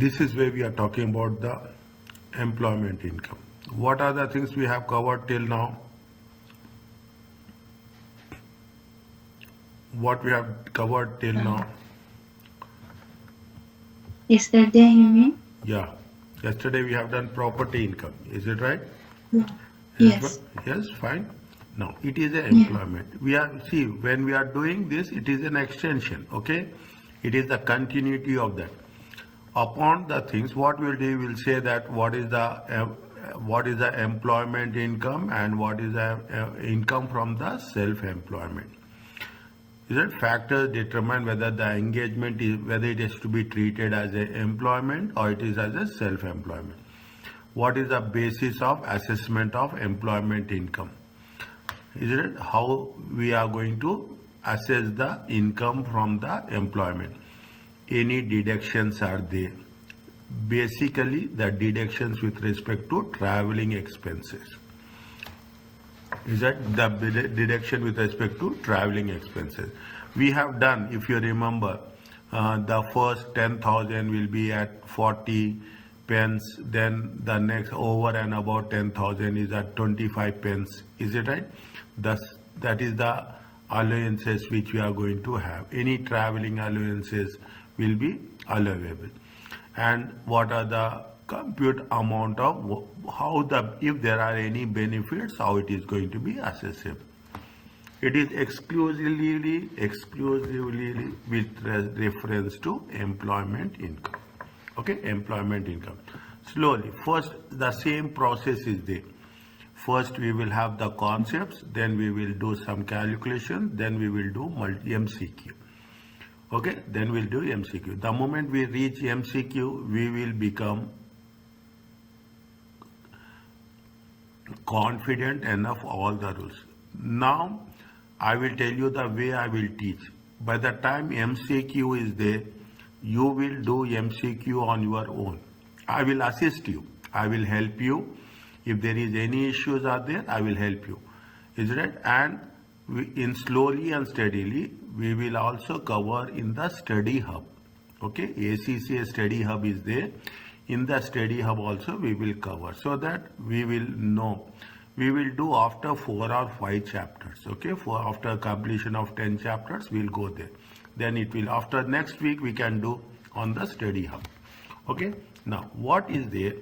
This is where we are talking about the employment income. What are the things we have covered till now? What we have covered till now? Yesterday, you mean? Yeah. Yesterday we have done property income. Is it right? Yes. Yes, fine. Now it is an employment. We are when we are doing this, it is an extension. Okay, it is the continuity of that. Upon the things, what we'll do, we'll say that what is the employment income and what is the income from the self-employment. Is that factors determine whether the engagement is whether it is to be treated as an employment or it is as a self-employment. What is the basis of assessment of employment income? Is it how we are going to assess the income from the employment? Any deductions are there? Basically, the deductions with respect to traveling expenses. Is that the deduction with respect to traveling expenses? We have done, if you remember, the first 10,000 will be at 40 pence, then the next over and about 10,000 is at 25 pence. Is it right? Thus, that is the allowances which we are going to have. Any traveling allowances will be allowable. And what are the compute amount of how if there are any benefits, how it is going to be assessable. It is exclusively with reference to employment income. Okay, employment income. Slowly, first the same process is there. First we will have the concepts, then we will do some calculation, then we will do MCQ. Okay, then we'll do MCQ. The moment we reach MCQ, we will become confident enough all the rules. Now, I will tell you the way I will teach. By the time MCQ is there, you will do MCQ on your own. I will assist you. I will help you. If there is any issues are there, I will help you. Is it? And in slowly and steadily, we will also cover in the study hub. Okay, ACCA study hub is there. In the study hub also we will cover, so that we will know. We will do after 4 or 5 chapters. Okay, after completion of 10 chapters, we'll go there. Then it will, after next week, we can do on the study hub. Okay, now what is there?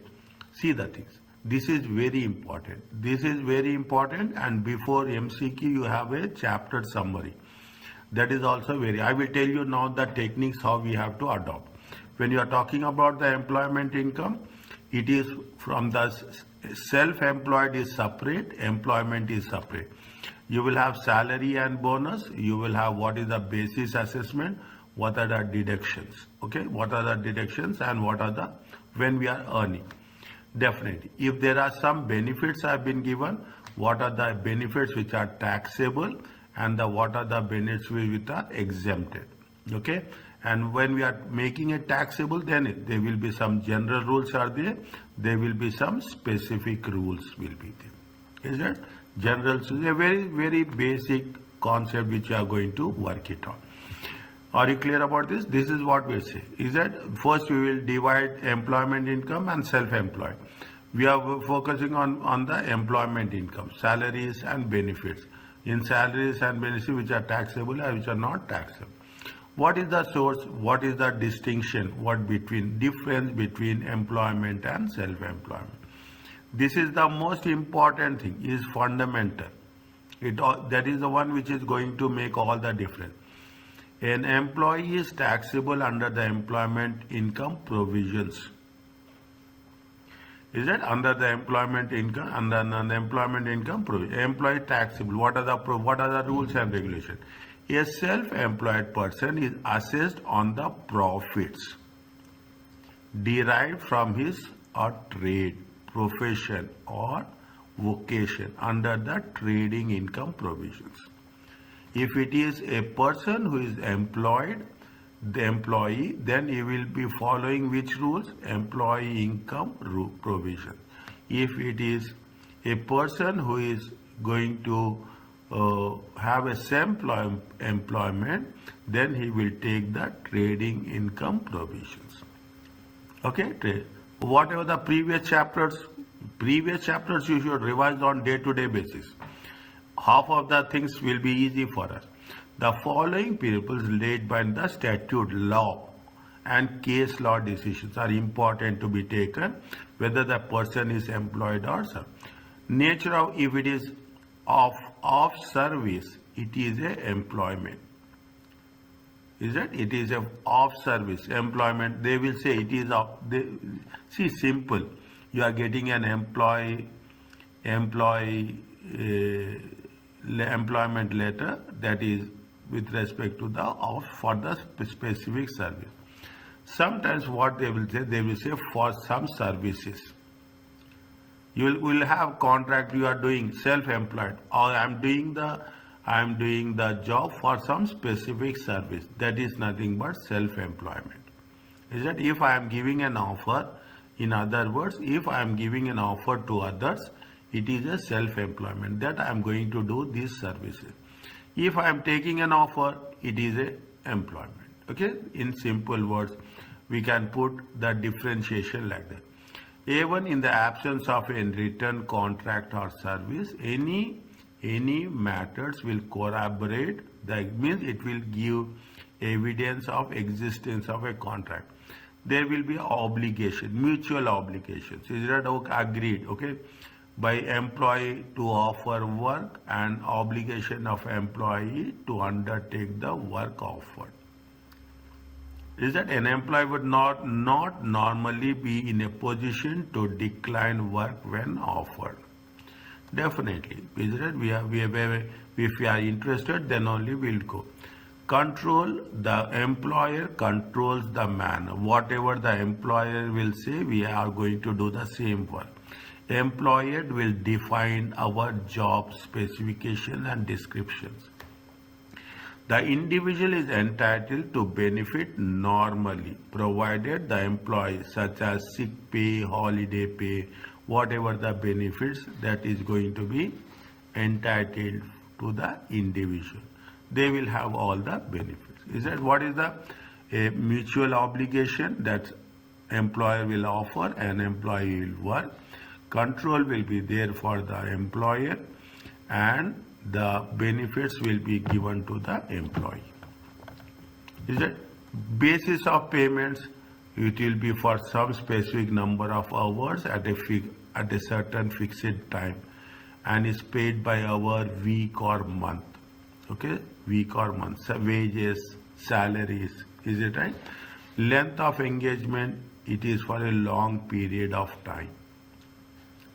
See the things. This is very important. This is very important, and before MCQ you have a chapter summary. That is also I will tell you now the techniques how we have to adopt. When you are talking about the employment income, it is from the self-employed is separate, employment is separate. You will have salary and bonus. You will have what is the basis assessment, what are the deductions. Okay, what are the deductions and what are the when we are earning. Definitely, if there are some benefits have been given, what are the benefits which are taxable and what are the benefits which are exempted. Okay, and when we are making it taxable, then there will be some general rules are there. There will be some specific rules will be there. Is that general? So a very basic concept which you are going to work it on. Are you clear about this? This is what we say. Is that first we will divide employment income and self-employed. We are focusing on the employment income, salaries and benefits. In salaries and benefits which are taxable and which are not taxable. What is the source? What is the distinction? Difference between employment and self-employment? This is the most important thing. Is fundamental. That is the one which is going to make all the difference. An employee is taxable under the employment income provisions. Is that under the employment income, under the employment income provision? Employee taxable. What are the rules and regulations? A self-employed person is assessed on the profits derived from his or trade, profession or vocation under the trading income provisions. If it is a person who is employed, the employee, then he will be following which rules? Employee income provision. If it is a person who is going to have a self-employment, then he will take the trading income provisions. Okay, whatever the previous chapters you should revise on day-to-day basis. Half of the things will be easy for us. The following principles laid by the statute, law, and case law decisions are important to be taken, whether the person is employed or served. Nature of, if it is of service, it is a employment. Is that it is a of service employment? They will say it is of. See, simple. You are getting an employment letter that is with respect to the of for the specific service. Sometimes what they will say for some services. You will have contract. You are doing self-employed, or I am doing the job for some specific service. That is nothing but self-employment. Is that if I am giving an offer, in other words, if I am giving an offer to others, it is a self-employment that I am going to do these services. If I am taking an offer, it is a employment. Okay, in simple words, we can put the differentiation like that. Even in the absence of a written contract or service, any matters will corroborate, that means it will give evidence of existence of a contract. There will be obligation, mutual obligations. Is that agreed? Okay, by employee to offer work and obligation of employee to undertake the work offered. Is that an employee would not normally be in a position to decline work when offered. Definitely. Is that if we are interested, then only we'll go. Control, the employer controls the manner. Whatever the employer will say, we are going to do the same work. Employer will define our job specifications and descriptions. The individual is entitled to benefit normally, provided the employee, such as sick pay, holiday pay, whatever the benefits that is going to be entitled to the individual. They will have all the benefits. Is that what is the mutual obligation that employer will offer and employee will work? Control will be there for the employer and the benefits will be given to the employee. Is that basis of payments? It will be for some specific number of hours at a certain fixed time, and is paid by hour, week or month. Okay, week or month. So wages, salaries. Is it right? Length of engagement, it is for a long period of time.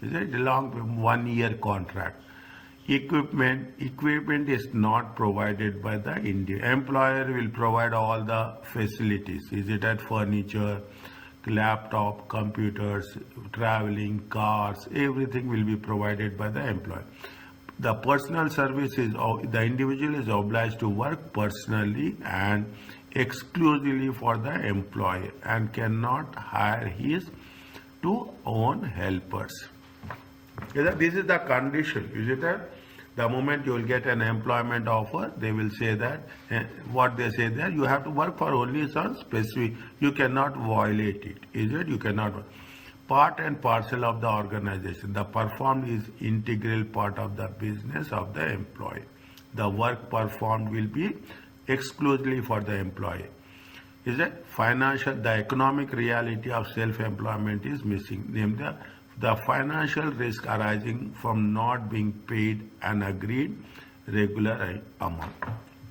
Is it a long 1 year contract? Equipment is not provided by the employer will provide all the facilities. Is it at furniture, laptop, computers, traveling, cars, everything will be provided by the employer. The personal service is, the individual is obliged to work personally and exclusively for the employer and cannot hire his to own helpers. This is the condition. Is it that the moment you will get an employment offer, they will say that what they say there, you have to work for only some specific. You cannot violate it. Is it? You cannot. Part and parcel of the organization. The performed is integral part of the business of the employee. The work performed will be exclusively for the employee. Is it? The economic reality of self-employment is missing. Namely, the financial risk arising from not being paid an agreed regular amount.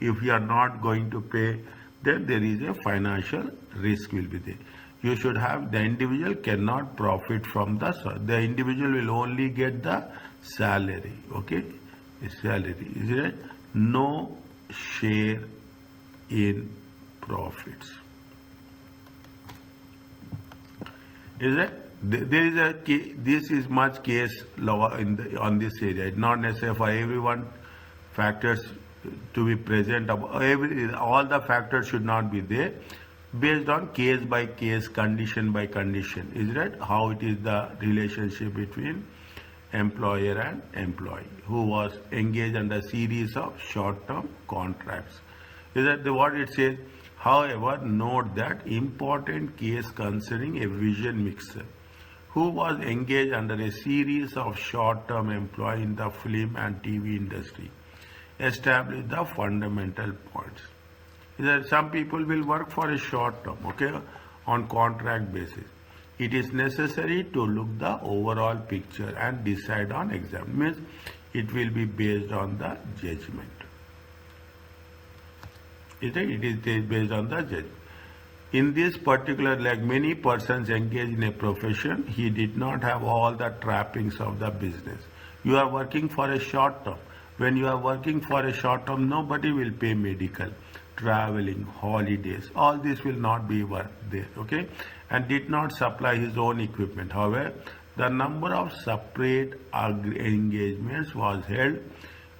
If you are not going to pay, then there is a financial risk will be there. You should have, the individual cannot profit from the individual will only get the salary. Okay, salary. Is it? No share in profits. Is it? There is this is much case law on this area. It's not necessary for everyone factors to be present. All the factors should not be there. Based on case by case, condition by condition. Is it? How it is the relationship between employer and employee who was engaged under a series of short-term contracts. Is that what it says? However, note that important case concerning a vision mixer who was engaged under a series of short-term employee in the film and TV industry established the fundamental points. Is that some people will work for a short term, okay, on contract basis. It is necessary to look the overall picture and decide on exam. Means it will be based on the judgment. It is based on the judgment. In this particular, like many persons engaged in a profession, he did not have all the trappings of the business. You are working for a short term. When you are working for a short term, nobody will pay medical, traveling, holidays. All this will not be worked there, okay? And did not supply his own equipment. However, the number of separate engagements was held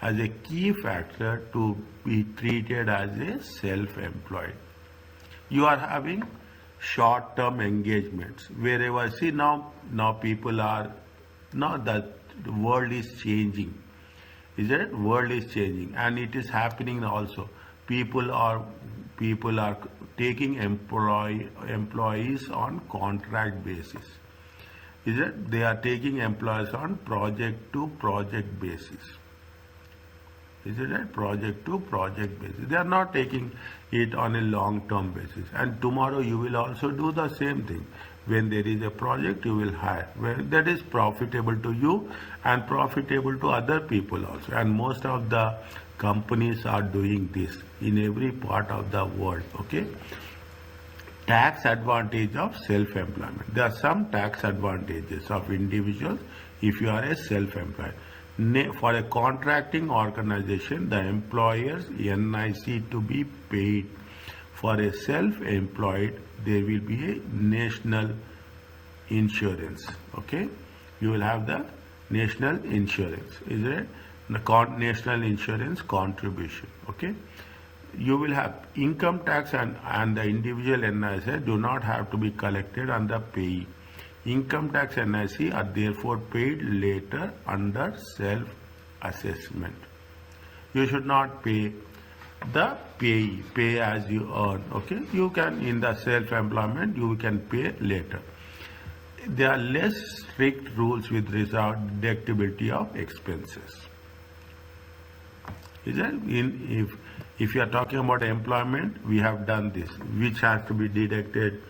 as a key factor to be treated as a self-employed. You are having short-term engagements wherever. See, now people are, now the world is changing. Is it? World is changing, and it is happening also. People are taking employees on contract basis. Is it? They are taking employees on project to project basis. Is it right? Project to project basis. They are not taking it on a long-term basis. And tomorrow you will also do the same thing. When there is a project, you will hire. When that is profitable to you and profitable to other people also. And most of the companies are doing this in every part of the world. Okay. Tax advantage of self-employment. There are some tax advantages of individuals if you are a self-employed. For a contracting organization, the employer's NIC to be paid. For a self-employed, there will be a national insurance. Okay, you will have the national insurance. Is it the national insurance contribution? Okay, you will have income tax and the individual NIC do not have to be collected on the payee. Income tax and NIC are therefore paid later under self-assessment. You should not pay the pay as you earn. Okay, you can in the self-employment you can pay later. There are less strict rules with regard deductibility of expenses. Is that if you are talking about employment, we have done this, which has to be deducted,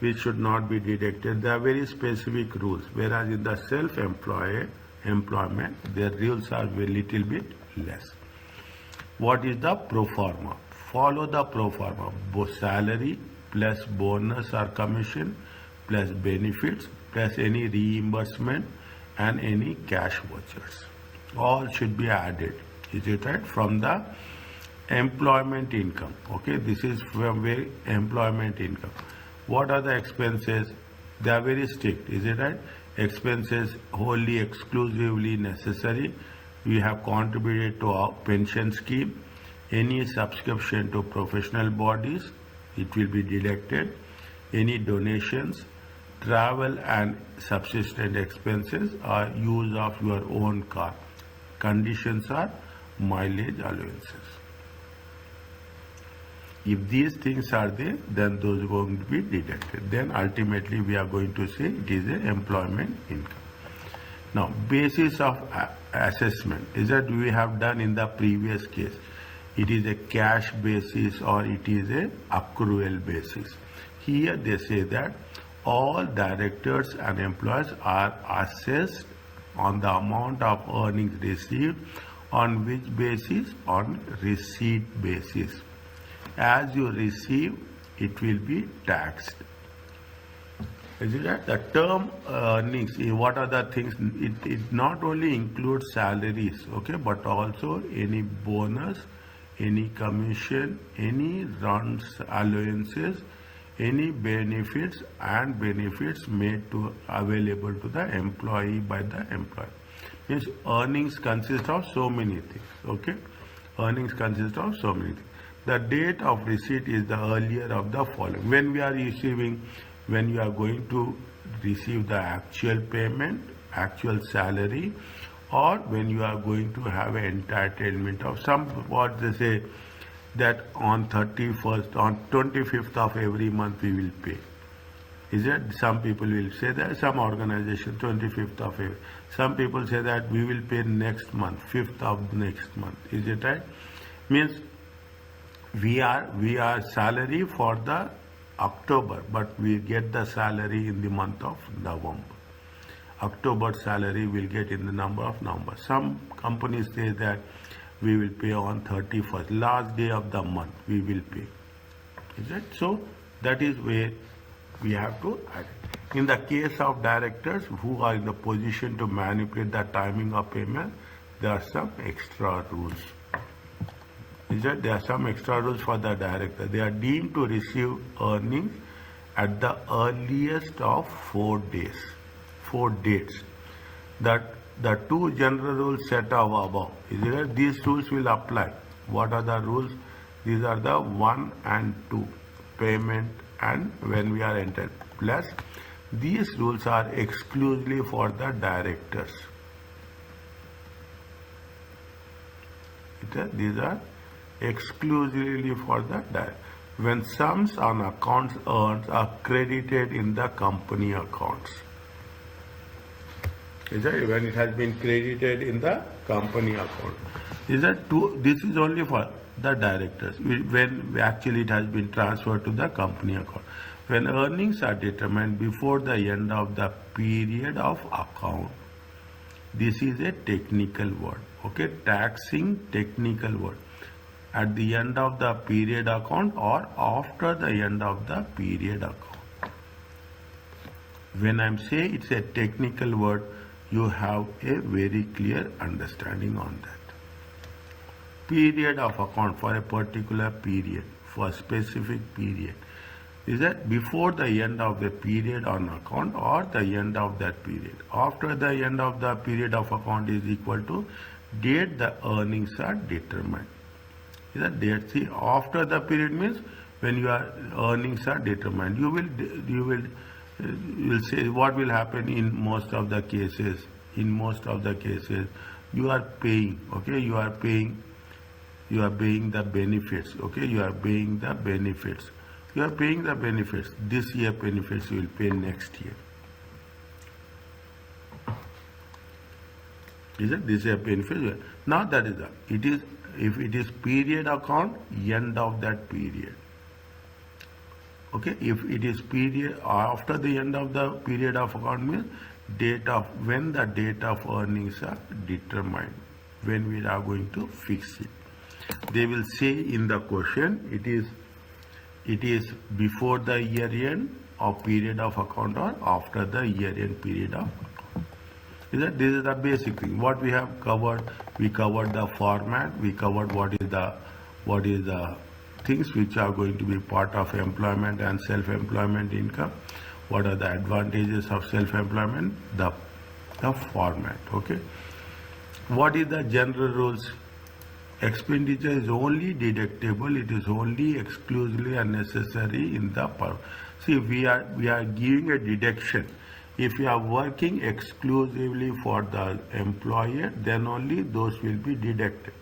which should not be deducted. There are very specific rules, whereas in the employment, their rules are a little bit less. What is the pro forma? Follow the pro forma. Both salary plus bonus or commission plus benefits plus any reimbursement and any cash vouchers. All should be added. Is it right? From the employment income. Okay, this is from where employment income. What are the expenses? They are very strict. Is it right? Expenses wholly exclusively necessary. We have contributed to our pension scheme. Any subscription to professional bodies, it will be deducted. Any donations, travel and subsistence expenses are use of your own car. Conditions are mileage allowances. If these things are there, then those are going to be deducted. Then ultimately we are going to say it is an employment income. Now, basis of assessment is that we have done in the previous case. It is a cash basis or it is a accrual basis. Here they say that all directors and employees are assessed on the amount of earnings received. On which basis? On receipt basis. As you receive, it will be taxed. Is it right? The term earnings, what are the things? It not only includes salaries, okay, but also any bonus, any commission, any runs, allowances, any benefits and benefits made to available to the employee by the employer. Means earnings consist of so many things. Okay, earnings consist of so many things. The date of receipt is the earlier of the following. When we are receiving, when you are going to receive the actual payment, actual salary, or when you are going to have an entitlement of some, what they say, that on 31st, on 25th of every month we will pay. Is it? Some people will say that, some organization 25th of every. Some people say that we will pay next month, 5th of next month. Is it right? Means we are salary for the October, but we get the salary in the month of November. October salary will get in the number of November. Some companies say that we will pay on 31st, last day of the month we will pay. Is it? So that is where we have to add. In the case of directors who are in the position to manipulate the timing of payment, there are some extra rules. Is that there are some extra rules for the director. They are deemed to receive earnings at the earliest of 4 days, 4 dates. That the two general rules set above. Is it? These rules will apply. What are the rules? These are the 1 and 2, payment and when we are entered. Plus, these rules are exclusively for the directors. These are exclusively for the director. When sums on accounts earned are credited in the company accounts. Is that when it has been credited in the company account? Is that two? This is only for the directors. When actually it has been transferred to the company account. When earnings are determined before the end of the period of account. This is a technical word. Okay, taxing technical word. At the end of the period account or after the end of the period account. When I'm saying it's a technical word, you have a very clear understanding on that. Period of account for a particular period, for a specific period. Is that before the end of the period on account or the end of that period? After the end of the period of account is equal to date the earnings are determined. Is that date? See, after the period means when your earnings are determined. You will say what will happen in most of the cases. In most of the cases, you are paying. Okay, you are paying the benefits. Okay, you are paying the benefits. You are paying the benefits. This year benefits you will pay next year. Is it? This year benefits. Now that is that. It is, if it is period account, end of that period. Okay, if it is period after the end of the period of account means date of when the date of earnings are determined, when we are going to fix it. They will say in the question it is before the year end or period of account or after the year end period of account. This is the basic thing. What we have covered, we covered the format, we covered what is the things which are going to be part of employment and self-employment income. What are the advantages of self-employment? The format. Okay. What is the general rules? Expenditure is only deductible. It is only exclusively unnecessary in the per. See, we are giving a deduction. If you are working exclusively for the employer, then only those will be deducted.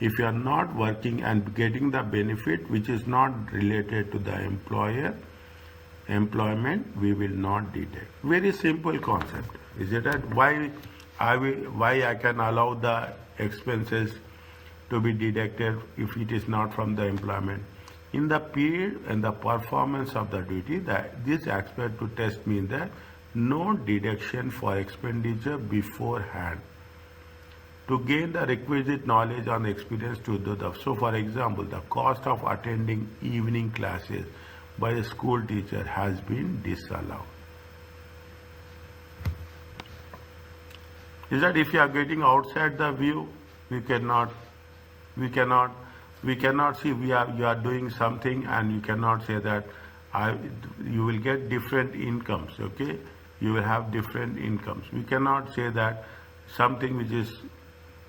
If you are not working and getting the benefit which is not related to the employment, we will not deduct. Very simple concept. Is it that why I can allow the expenses to be deducted if it is not from the employment? In the period and the performance of the duty, this aspect to test means that no deduction for expenditure beforehand. To gain the requisite knowledge and experience to do that. So, for example, the cost of attending evening classes by a school teacher has been disallowed. Is that if you are getting outside the view, we cannot see you are doing something and you cannot say that you will get different incomes. Okay, you will have different incomes. We cannot say that something which is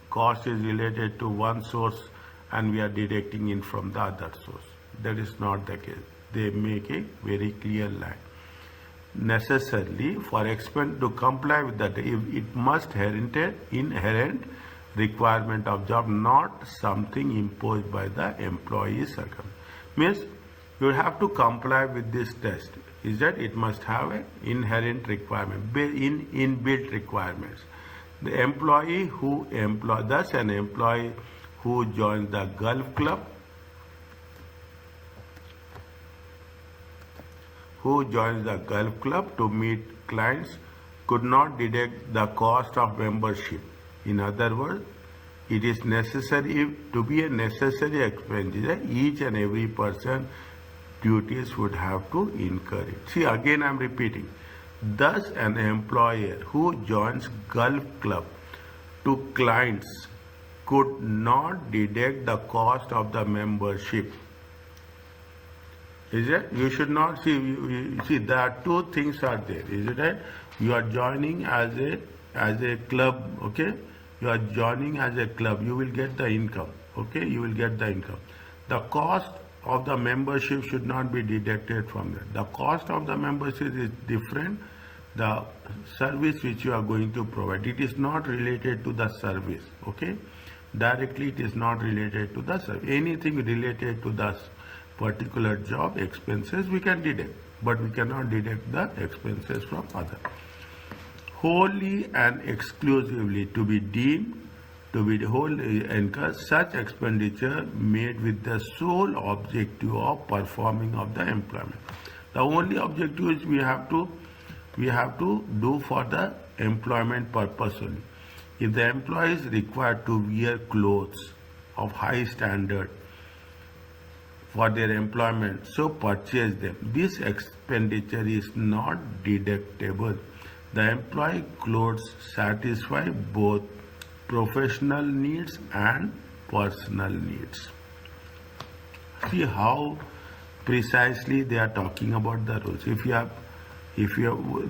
cost is related to one source and we are deducting in from the other source. That is not the case. They make a very clear line. Necessarily for expense to comply with that, it must inherent requirement of job, not something imposed by the employee circum. Means you have to comply with this test. Is that it must have an inherent requirement, inbuilt requirements. The employee who thus an employee who joins the golf club, to meet clients could not deduct the cost of membership. In other words, it is necessary to be a necessary expenditure. Each and every person duties would have to incur it. See, again I am repeating. Thus, an employer who joins golf club to clients could not deduct the cost of the membership. Is it? You should not see there are two things are there. Is it right? You are joining as a club, okay? You are joining as a club, you will get the income, okay? You will get the income. The cost of the membership should not be deducted from that. The cost of the membership is different. The service which you are going to provide, it is not related to the service, okay? Directly it is not related to the service. Anything related to the particular job expenses we can deduct, but we cannot deduct the expenses from other. Wholly and exclusively to be deemed to be wholly incurred such expenditure made with the sole objective of performing of the employment. The only objective is we have to do for the employment purpose only. If the employee is required to wear clothes of high standard for their employment, so purchase them. This expenditure is not deductible. The employee clothes satisfy both professional needs and personal needs. See how precisely they are talking about the rules.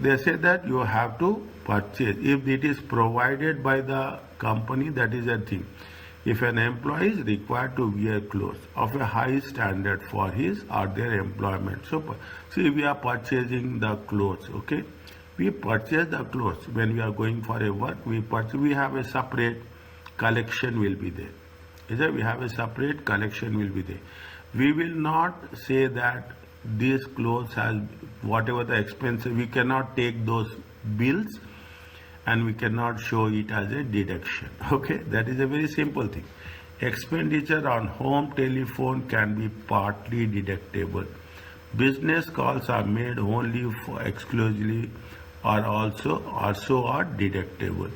They say that you have to purchase. If it is provided by the company, that is a thing. If an employee is required to wear clothes of a high standard for his or their employment, so see, we are purchasing the clothes, okay? We purchase the clothes when we are going for a work. We have a separate collection will be there. Is that we have a separate collection will be there. We will not say that these clothes has whatever the expenses. We cannot take those bills and we cannot show it as a deduction. Okay, that is a very simple thing. Expenditure on home telephone can be partly deductible. Business calls are made only for exclusively or also are deductible.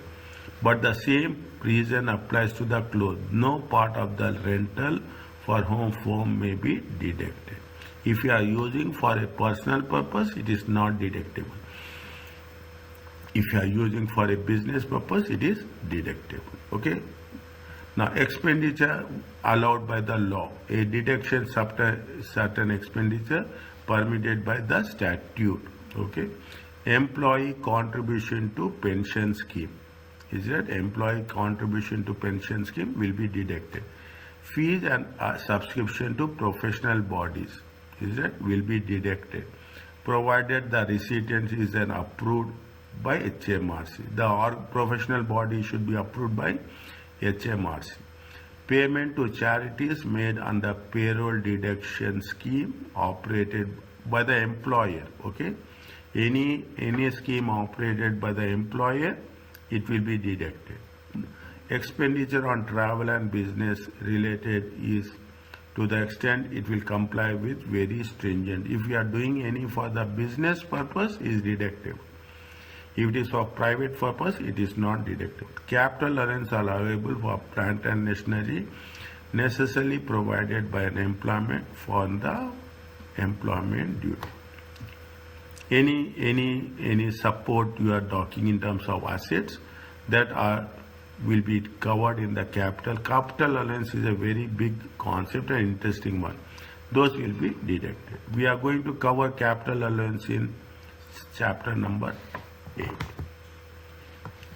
But the same reason applies to the clothes. No part of the rental for home phone may be deducted. If you are using for a personal purpose, it is not deductible. If you are using for a business purpose, it is deductible. Okay. Now, expenditure allowed by the law. A deduction certain expenditure permitted by the statute. Okay. Employee contribution to pension scheme. Is that employee contribution to pension scheme will be deducted. Fees and subscription to professional bodies, is that will be deducted, provided the recipient is then approved by HMRC. The professional body should be approved by HMRC. Payment to charities made under payroll deduction scheme operated by the employer. Okay, any scheme operated by the employer, it will be deducted. Expenditure on travel and business related is to the extent it will comply with very stringent. If you are doing any for the business purpose, is deductible. If it is for private purpose, it is not deductible. Capital allowance are allowable for plant and machinery necessarily provided by an employment for the employment duty. Any support you are talking in terms of assets that will be covered in the capital. Capital allowance is a very big concept and interesting one. Those will be deducted. We are going to cover capital allowance in chapter number 8.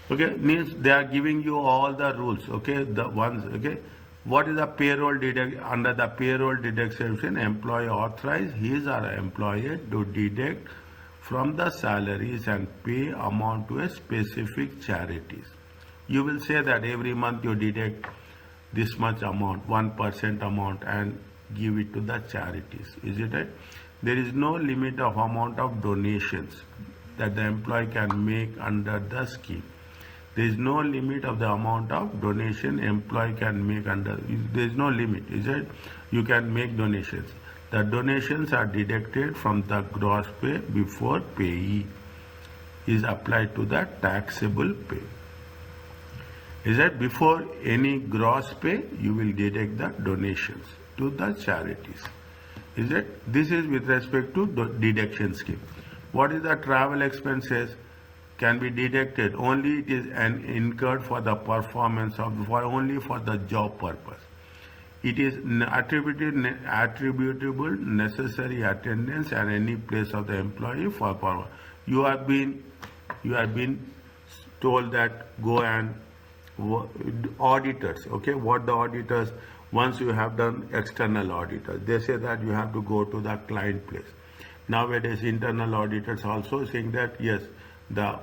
Okay, means they are giving you all the rules. Okay, the ones. Okay, what is the payroll deduct? Under the payroll deduction, employee authorized his or her employer to deduct from the salaries and pay amount to a specific charities You will say that every month you deduct this much amount, 1% amount, and give it to the charities. Is it right? There is no limit of amount of donations that the employee can make under the scheme. There is no limit of the amount of donation employee can make under. There is no limit, is it? You can make donations. The donations are deducted from the gross pay before payee is applied to the taxable pay. Is that before any gross pay, you will deduct the donations to the charities. Is it? This is with respect to deduction scheme. What is the travel expenses? Can be deducted only it is an incurred for the performance of only for the job purpose. It is attributable necessary attendance at any place of the employee for power. You have been told that go and auditors. Okay, what the auditors, once you have done external auditors, they say that you have to go to the client place. Nowadays internal auditors also saying that yes, the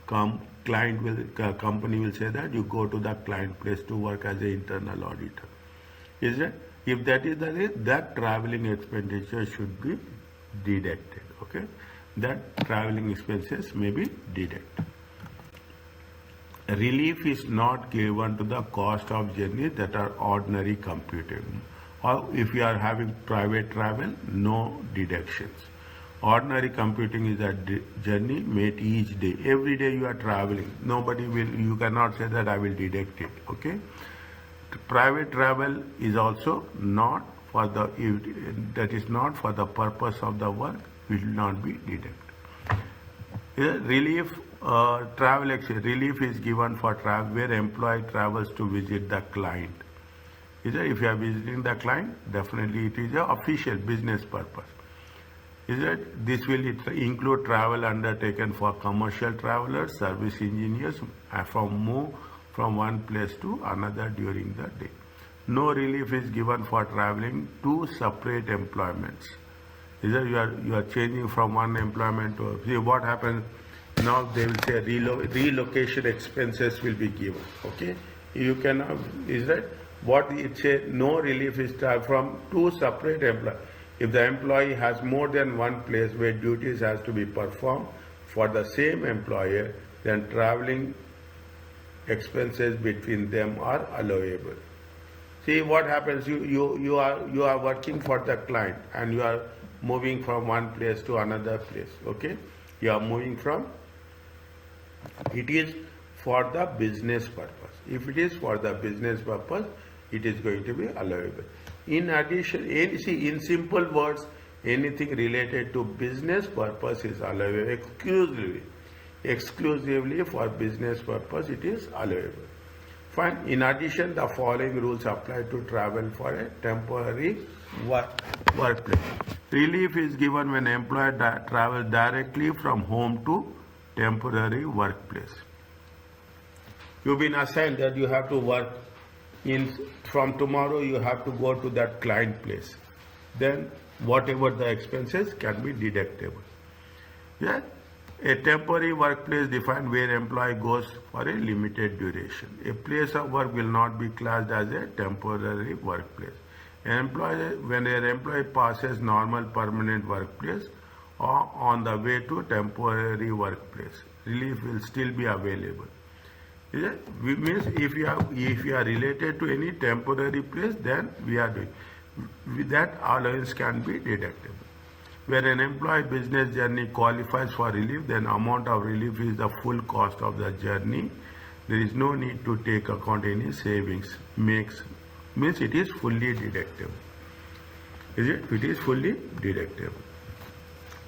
company will say that you go to the client place to work as an internal auditor. Is it? If that is the case, that traveling expenditure should be deducted. Okay, that traveling expenses may be deducted. Relief is not given to the cost of journey that are ordinary computed. Or if you are having private travel, no deductions. Ordinary computing is a journey made each day. Every day you are traveling. You cannot say that I will deduct it. Okay. Private travel is also not for that is not for the purpose of the work, will not be deducted. Relief relief is given for travel where employee travels to visit the client. If you are visiting the client, definitely it is an official business purpose. This will include travel undertaken for commercial travelers, service engineers, move from one place to another during the day. No relief is given for traveling to separate employments. You are changing from one employment to see what happens. Now they will say relocation expenses will be given. Okay, you cannot. Is that what it says? No relief is from two separate employees. If the employee has more than one place where duties has to be performed for the same employer, then traveling expenses between them are allowable. See what happens. You are working for the client and you are moving from one place to another place. Okay, you are moving from. It is for the business purpose. If it is for the business purpose, it is going to be allowable. In addition, in simple words, anything related to business purpose is allowable exclusively for business purpose it is allowable. Fine. In addition, the following rules apply to travel for a temporary workplace. Relief is given when employee travels directly from home to temporary workplace. You've been assigned that you have to work from tomorrow you have to go to that client place. Then whatever the expenses can be deductible. Yeah? A temporary workplace defined where employee goes for a limited duration. A place of work will not be classed as a temporary workplace. When an employee passes normal permanent workplace or on the way to temporary workplace, relief will still be available. Means if you are related to any temporary place, then we are doing that allowance can be deductible. Where an employee business journey qualifies for relief, then amount of relief is the full cost of the journey. There is no need to take account any savings. Means it is fully deductible. It is fully deductible.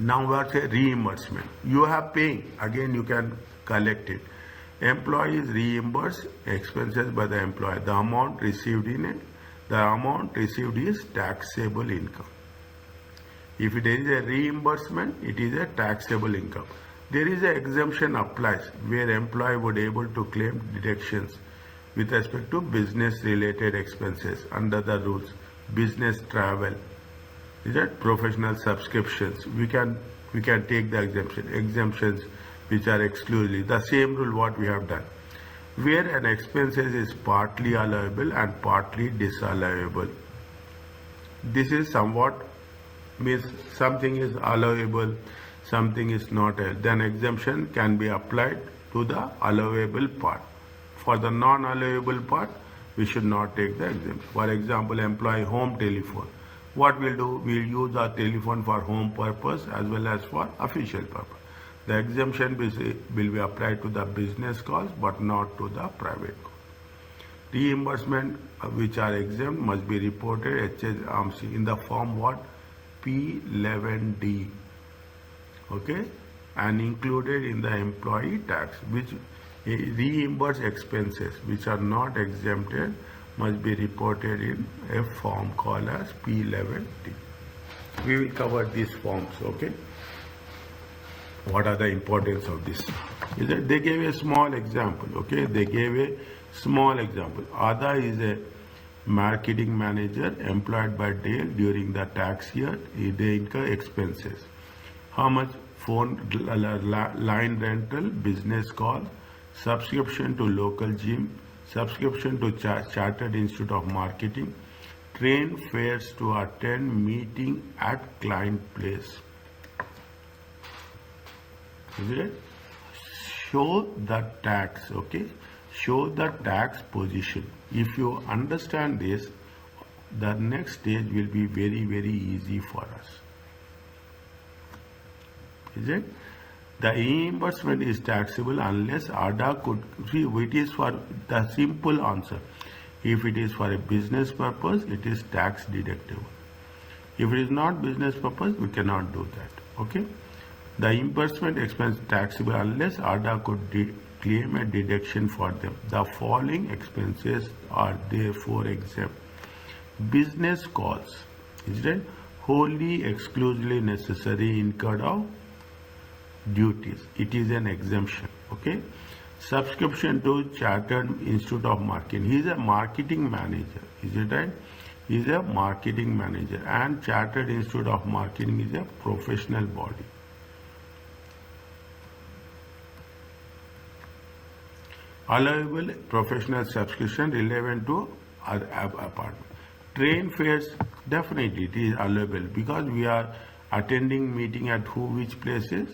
Now what's a reimbursement? You have paying, again you can collect it. Employees reimburse expenses by the employer. The amount received is taxable income. If there is a reimbursement, it is a taxable income. There is an exemption applies where employee would able to claim deductions with respect to business related expenses under the rules. Business travel, professional subscriptions. We can take the exemptions which are exclusively the same rule what we have done. where an expenses is partly allowable and partly disallowable. This is somewhat means something is allowable, something is not, then exemption can be applied to the allowable part. For the non-allowable part, we should not take the exemption. For example, employee home telephone. What we'll do, we'll use our telephone for home purpose as well as for official purpose. The exemption will be applied to the business calls but not to the private calls. Reimbursement which are exempt must be reported HMRC in the form what? P11D. Okay, and included in the employee tax, which reimbursed expenses which are not exempted must be reported in a form called as P11D. We will cover these forms. Okay, what are the importance of this? Is that they gave a small example. Okay, they gave a small example. Ada is a marketing manager employed by Dale during the tax year. They incur expenses. How much? Phone line rental, business call, subscription to local gym, subscription to Chartered Institute of Marketing, train fares to attend meeting at client place. Is it? Show the tax, okay? Show the tax position. If you understand this, the next stage will be very, very easy for us. Is it? The reimbursement is taxable unless ADA could see it is for the simple answer. If it is for a business purpose, it is tax deductible. If it is not business purpose, we cannot do that. Okay? The reimbursement expense taxable unless ADA could claim a deduction for them. The following expenses are therefore exempt. Business calls, is it? Wholly exclusively necessary incurred of duties. It is an exemption. Okay. Subscription to Chartered Institute of Marketing. He is a marketing manager. Is it right? He is a marketing manager, and Chartered Institute of Marketing is a professional body. Allowable professional subscription relevant to apartment. Train fares, definitely it is allowable because we are attending meeting at which places?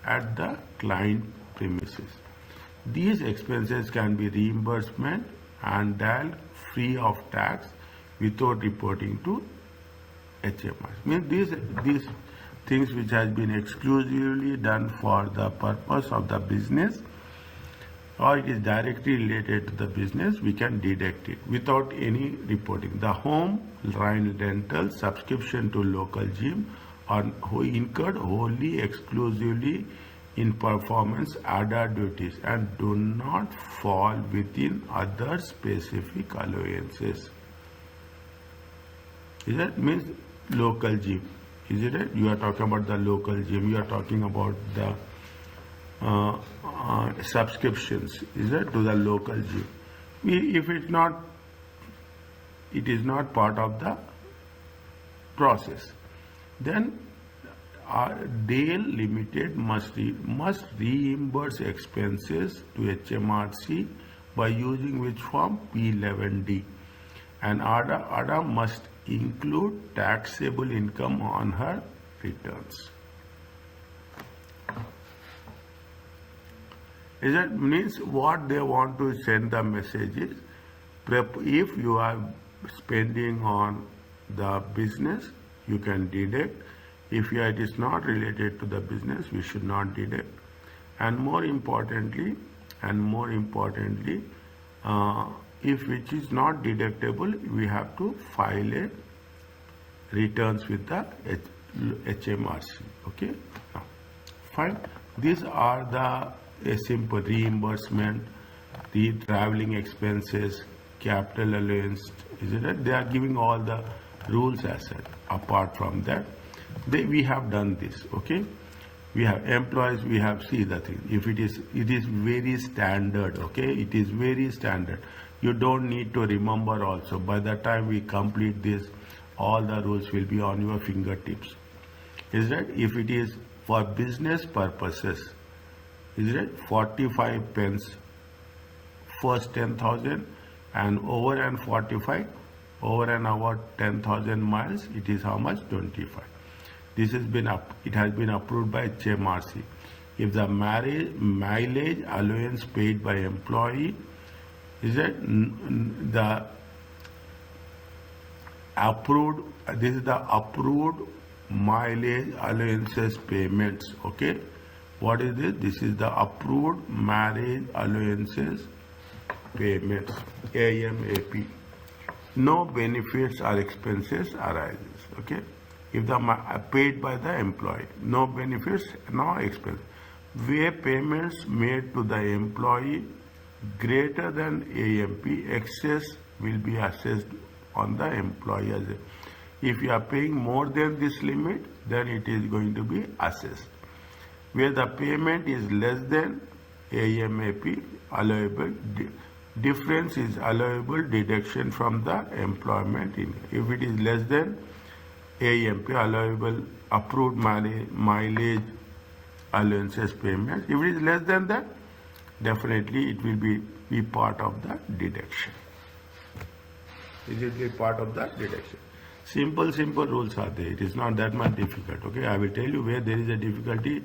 At the client premises. These expenses can be reimbursement and dealt free of tax without reporting to HMRC. Means these things which has been exclusively done for the purpose of the business, or it is directly related to the business, we can deduct it without any reporting. The home line rental, subscription to local gym are incurred wholly exclusively in performance ADA duties and do not fall within other specific allowances. Is that means local gym? Is it right? You are talking about the local gym. You are talking about the subscriptions. Is that to the local gym? If it's not, it is not part of the process. Then Dale Limited must reimburse expenses to HMRC by using which form? P11D. And ADA must include taxable income on her returns. Is that means what they want to send the message is, if you are spending on the business, you can deduct. If it is not related to the business, we should not deduct. And more importantly, if which is not deductible, we have to file a returns with the HMRC. Okay, now, fine. These are a simple reimbursement, the traveling expenses, capital allowance. Is it right? They are giving all the rules as such. Apart from that, we have done this. Okay, we have employees. We have see the thing. If it is very standard. Okay, it is very standard. You don't need to remember also. By the time we complete this, all the rules will be on your fingertips. Is that if it is for business purposes, is it 45 pence first 10,000, and over and 45, over and about 10,000 miles, it is how much? 25. This has been it has been approved by HMRC. If the mileage allowance paid by employee is it the approved, this is the approved mileage allowances payments. Okay, what is this? This is the approved mileage allowances payments, AMAP. No benefits or expenses arises. Okay, if the paid by the employee, no benefits, no expense. Where payments made to the employee greater than AMP, excess will be assessed on the employer. If you are paying more than this limit, then it is going to be assessed. Where the payment is less than AMAP, allowable difference is allowable deduction from the employment income. If it is less than AMP, allowable approved mileage allowances payment. If it is less than that, definitely it will be part of the deduction. It will be part of the deduction. Simple rules are there. It is not that much difficult. Okay, I will tell you where there is a difficulty.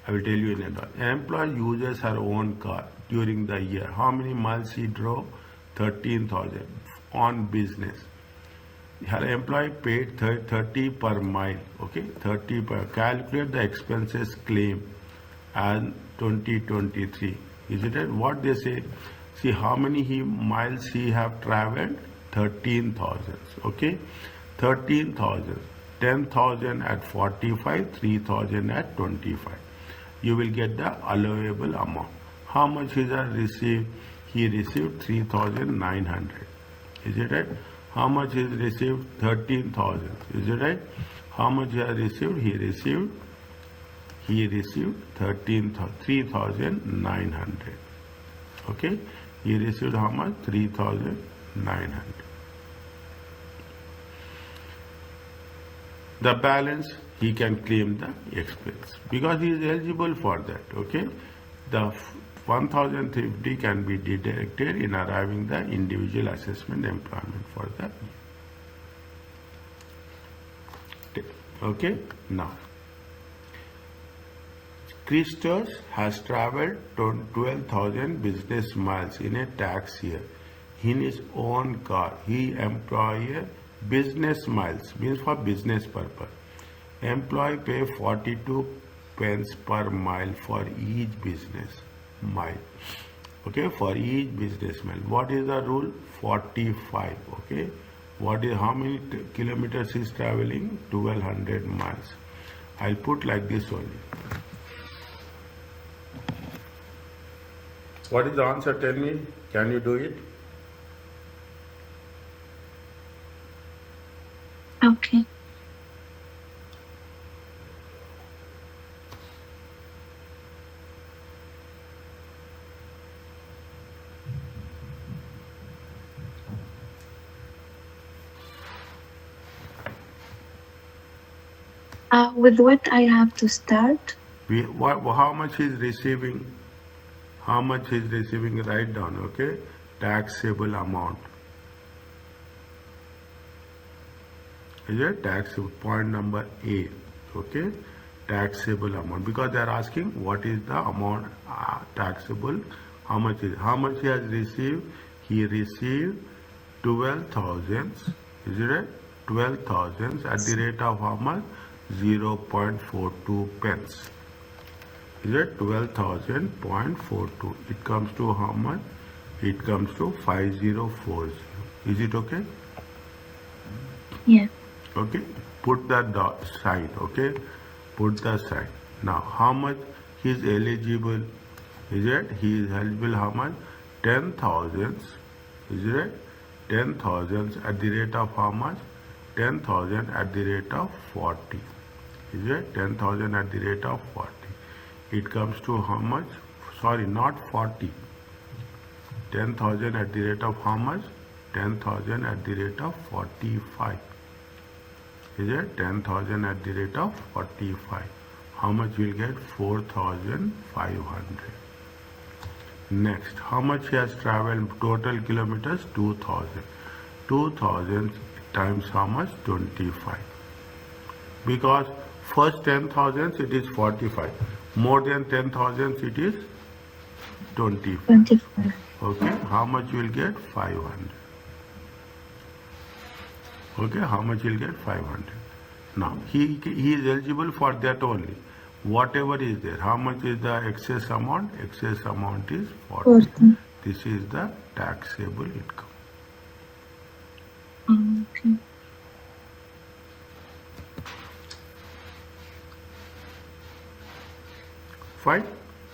I will tell you in advance. An employee uses her own car during the year. How many miles she drove? 13,000 on business. Her employee paid 30 per mile. Okay, 30 per. Calculate the expenses claim and 2023. Is it right? What they say? See how many miles he have traveled? 13,000. Okay, 13,000. 10,000 at 45, 3,000 at 25. You will get the allowable amount. How much he has received? He received 3,900. Is it right? How much he received? 13,000. Is it right? How much he has received? He received 3,900. Okay? He received how much? 3,900. The balance he can claim the expense because he is eligible for that. Okay? The 1,050 can be deducted in arriving the individual assessment employment for the year. Okay? Now, Christos has traveled 12,000 business miles in a tax year in his own car. He employs business miles, means for business purpose. Employee pay 42 pence per mile for each business mile. Okay, for each business mile. What is the rule? 45. Okay, what is how many kilometers is traveling? 1200 miles. I'll put like this only. What is the answer? Tell me. Can you do it? Okay. With what I have to start? How much is receiving? How much is receiving? Write down. Okay, taxable amount. Is it taxable? Point number A. Okay, taxable amount, because they are asking what is the amount taxable. How much is? How much he has received? He received 12,000. Is it right? 12,000 at the rate of how much? 0.42 pence. Is it 12,000.42? It comes to how much? It comes to 5040. Is it okay? Yeah. Okay. Put the sign. Okay. Put the sign. Now, how much he is eligible? Is it? He is eligible how much? 10,000. Is it? 10,000 at the rate of how much? 10,000 at the rate of 40. Is it? 10,000 at the rate of 40. It comes to how much? Sorry, not 40. 10,000 at the rate of how much? 10,000 at the rate of 45. Is it? 10,000 at the rate of 45. How much will get? 4,500. Next, how much he has traveled total kilometers? 2000. 2000 times how much? 25. Because first 10,000 it is 45. More than 10,000 it is 25. 25. Okay, how much you will get? 500. Okay, how much you will get? 500. Now, he is eligible for that only. Whatever is there. How much is the excess amount? Excess amount is 40. 40. This is the taxable income. Okay. Fine.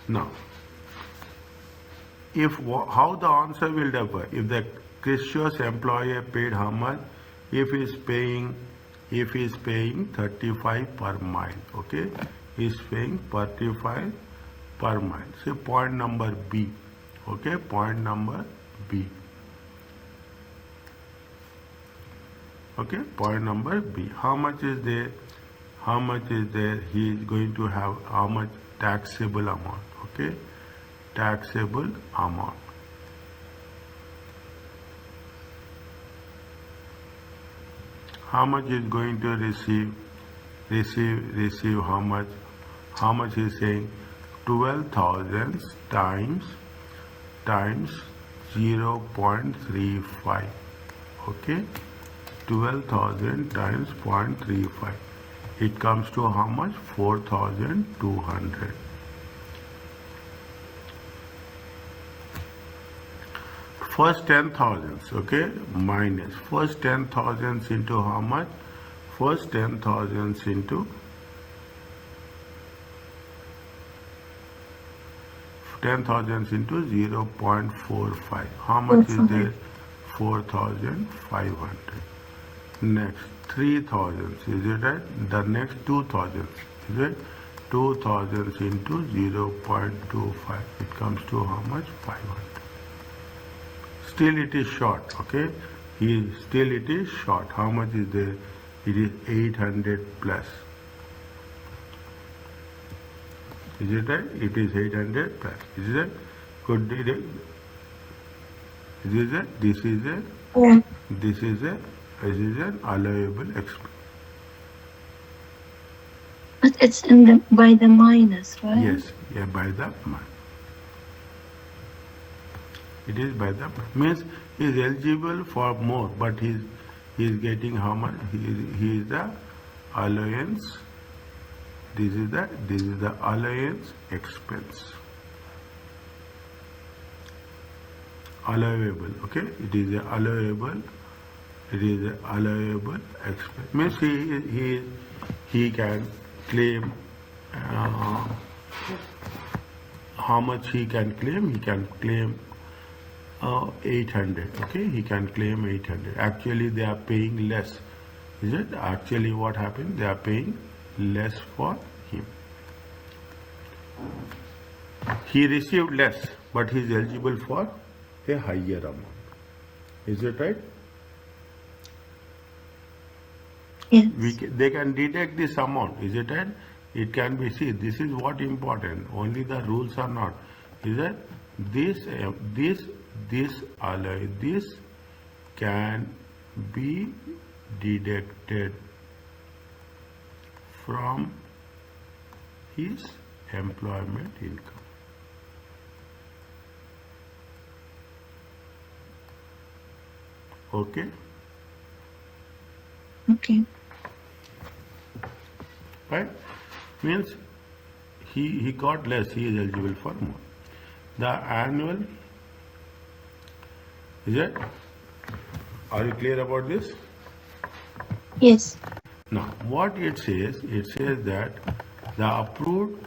Now, how the answer will differ? If the Christian's employer paid how much? If he is paying 35 per mile, okay? He is paying 35 per mile. So point number B, okay? Point number B. Okay, point number B. How much is there? How much is there? He is going to have how much taxable amount, okay? Taxable amount. How much is going to receive how much? How much is saying? 12,000 times 0.35. Okay, 12,000 times 0.35. It comes to how much? 4,200. First 10,000, okay, minus. First 10,000 into how much? First 10,000 into 0.45. How much is there? 4,500. Next 3,000. Is it right? The next 2,000. Is it? 2,000 into 0.25. It comes to how much? 500. Still it is short, okay? Still it is short. How much is there? It is 800 plus. Is it right? It is 800 plus. Is it? Could be it? Is it? This is a. Yeah. This is an allowable expense. But it's by the minus, right? Yes, yeah, by the month. It is by the means he is eligible for more, but he is getting how much? He is the allowance. This is the allowance expense. Allowable, okay? It is a allowable. It is a allowable expense. Means he can claim how much he can claim. He can claim 800. Okay, he can claim 800. Actually, they are paying less. Is it? Actually, what happened? They are paying less for him. He received less, but he is eligible for a higher amount. Is it right? Yes. They can deduct this amount. Is it right? It can be seen. This is what important. Only the rules are not. Is that this can be deducted from his employment income. Okay? Okay. Right? Means he got less, he is eligible for more. The annual, is it? Are you clear about this? Yes. Now, what it says that the approved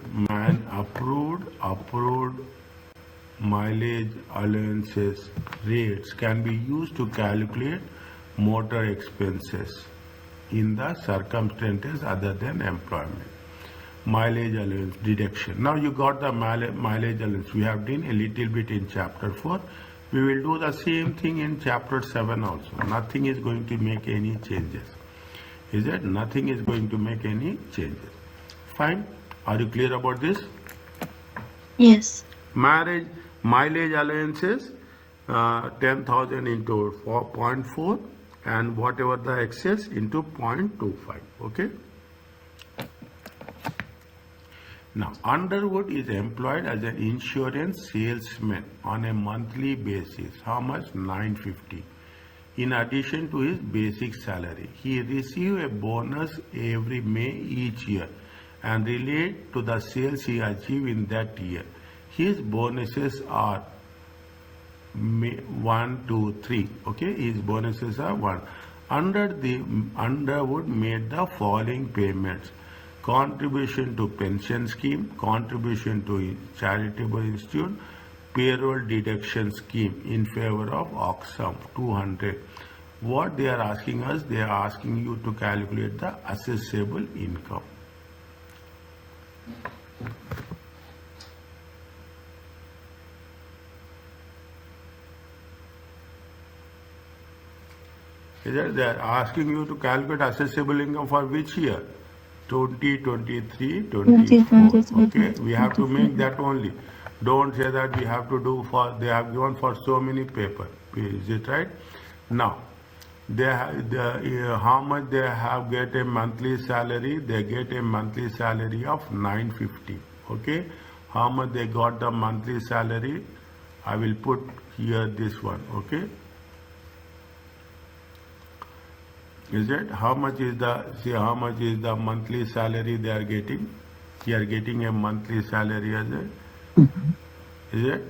mileage allowances rates can be used to calculate motor expenses in the circumstances other than employment. Mileage allowance deduction. Now you got the mileage allowance. We have done a little bit in chapter 4. We will do the same thing in chapter 7 also. Nothing is going to make any changes. Is it? Nothing is going to make any changes. Fine. Are you clear about this? Yes. Marriage Mileage allowances 10,000 into 4.4 and whatever the excess into 0.25. Okay. Now, Underwood is employed as an insurance salesman on a monthly basis. How much? 950. In addition to his basic salary, he receives a bonus every May each year and relate to the sales he achieved in that year. His bonuses are 1, 2, 3. Okay, his bonuses are 1. Underwood made the following payments: contribution to pension scheme, contribution to charitable institute, payroll deduction scheme in favor of Oxfam 200. What they are asking us, they are asking you to calculate the assessable income. They are asking you to calculate assessable income for which year? 2023, 24. Okay, we have to make that only. Don't say that we have to do for, they have given for so many paper. Is it right? Now, they have how much they have get a monthly salary? They get a monthly salary of 950. Okay, how much they got the monthly salary? I will put here this one. Okay. Is it? How much is the, see how much is the monthly salary they are getting? You are getting a monthly salary as a, is it?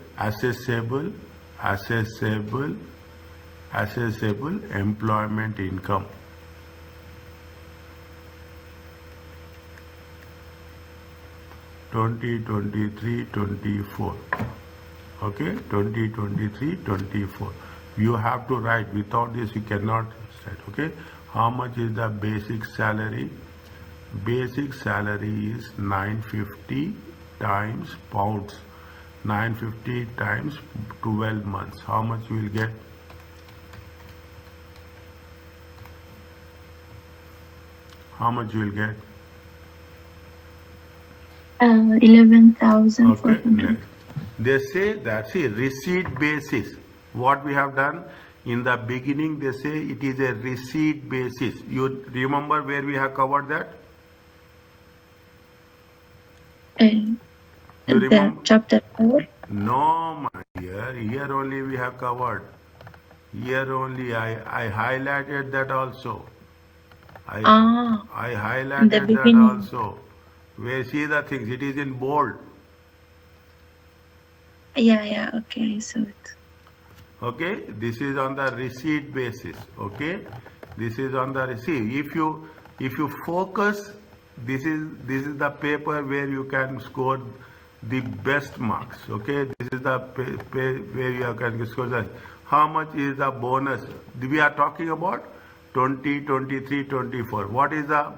Assessable employment income. (2023-24). Okay, 2023-24. You have to write. Without this, you cannot start. Okay. How much is the basic salary? Basic salary is 950 times pounds. 950 times 12 months. How much you will get? How much you will get? 11,400. Okay, next. They say that, see, receipt basis. What we have done in the beginning, they say it is a receipt basis. You remember where we have covered that? You remember? Chapter 4. No, my dear. Here only we have covered. Here only I highlighted that also. I highlighted that beginning. also. Where see the things, it is in bold. Yeah, okay, I saw it. Okay, this is on the receipt basis. Okay, this is on the receipt. If you focus, this is the paper where you can score the best marks. Okay, this is the where you can score the. How much is the bonus? We are talking about 2023, 24. What is the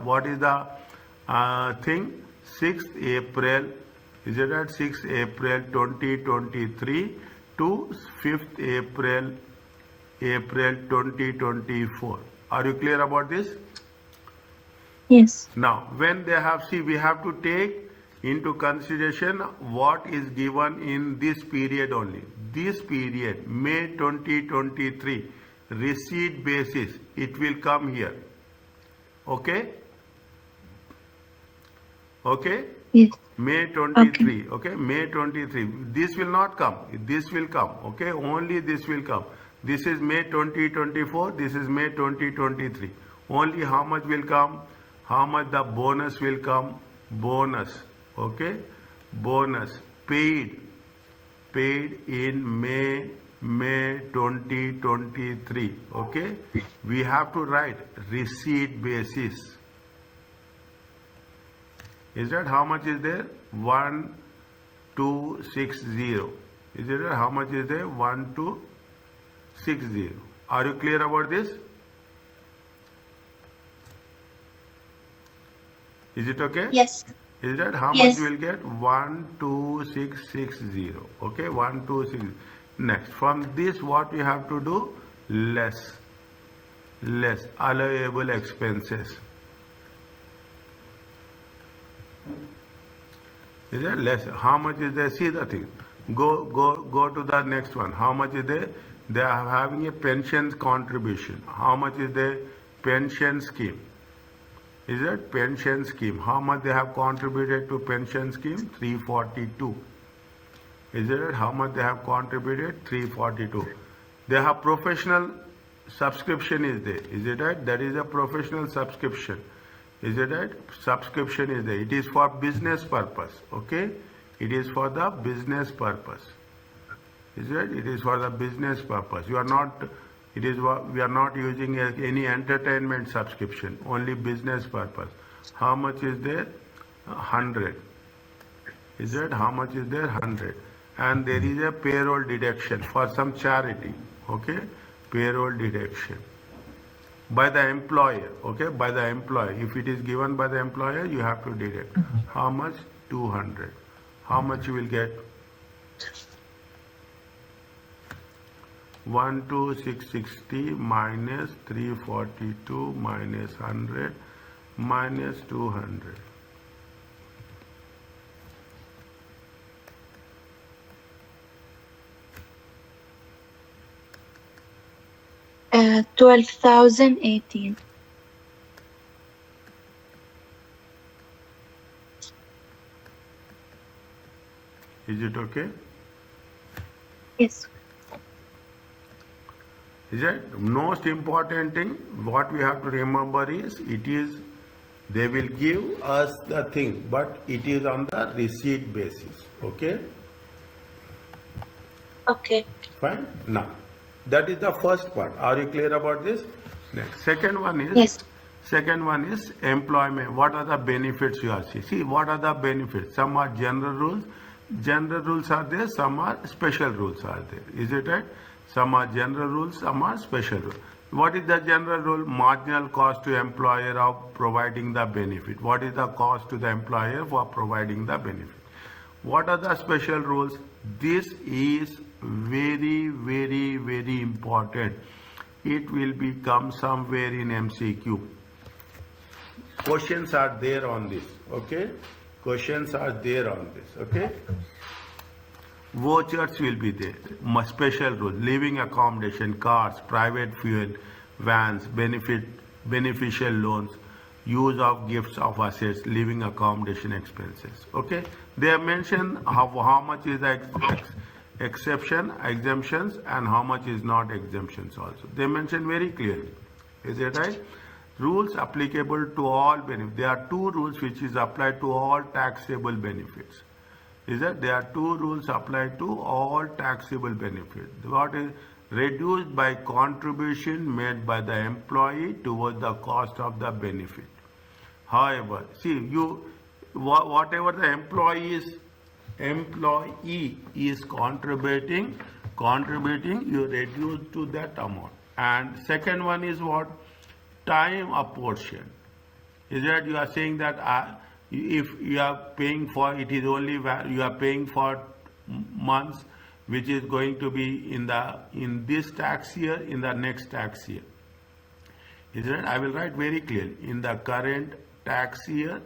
thing? 6th April. Is it at 6th April 2023 to 5th April 2024. Are you clear about this? Yes. Now, when they have, see, we have to take into consideration what is given in this period only. This period, May 2023, receipt basis, it will come here. Okay? Okay? Yes. May 23, okay, May 23. This will not come. This will come, okay, only this will come. This is May 2024, this is May 2023. Only how much will come? How much the bonus will come? Bonus, okay, bonus paid in May 2023, okay. We have to write receipt basis. Is that how much is there? 1260. Is it how much is there? 1260. Are you clear about this? Is it okay? Yes. Is that how much you will get? 12660. Okay, 126. Next, from this, what we have to do? Less allowable expenses. Is that less? How much is there? See the thing. Go to the next one. How much is there? They are having a pension contribution. How much is the pension scheme? Is it pension scheme? How much they have contributed to pension scheme? 342. Is it how much they have contributed? 342. They have professional subscription is there. Is it right? That is a professional subscription. Is it right? Subscription is there. It is for business purpose. Okay? It is for the business purpose. Is it? It is for the business purpose. You are not. It is. We are not using any entertainment subscription. Only business purpose. How much is there? 100. Is it? How much is there? 100. And there is a payroll deduction for some charity. Okay? Payroll deduction by the employer. Okay? By the employer. If it is given by the employer, you have to deduct. How much? 200. How much you will get? 12660 minus 342 minus 100 minus 200. Uh, 12,018. Is it okay? Yes. Is it? Most important thing what we have to remember is they will give us the thing, but it is on the receipt basis. Okay? Okay. Fine? Now, that is the first part. Are you clear about this? Next. Second one is Yes. Employment. What are the benefits you are seeing? See, what are the benefits? Some are general rules. General rules are there. Some are special rules are there. Is it right? Some are general rules. Some are special rules. What is the general rule? Marginal cost to employer of providing the benefit. What is the cost to the employer for providing the benefit? What are the special rules? This is very, very, very important. It will become somewhere in MCQ. Questions are there on this. Okay? Questions are there on this. Okay? Vouchers will be there. Special rules. Living accommodation, cars, private fuel, vans, beneficial loans, use of gifts of assets, living accommodation expenses. Okay? They have mentioned how much is the exemptions, and how much is not exemptions also. They mention very clearly. Is it right? Rules applicable to all benefits. There are two rules which is applied to all taxable benefits. Is that there are two rules applied to all taxable benefits. What is reduced by contribution made by the employee towards the cost of the benefit. However, see whatever the employee is contributing, you reduce to that amount. And second one is what? Time apportion. Is that you are saying that if you are paying for it is only you are paying for months which is going to be in this tax year, in the next tax year. Is that I will write very clearly in the current tax year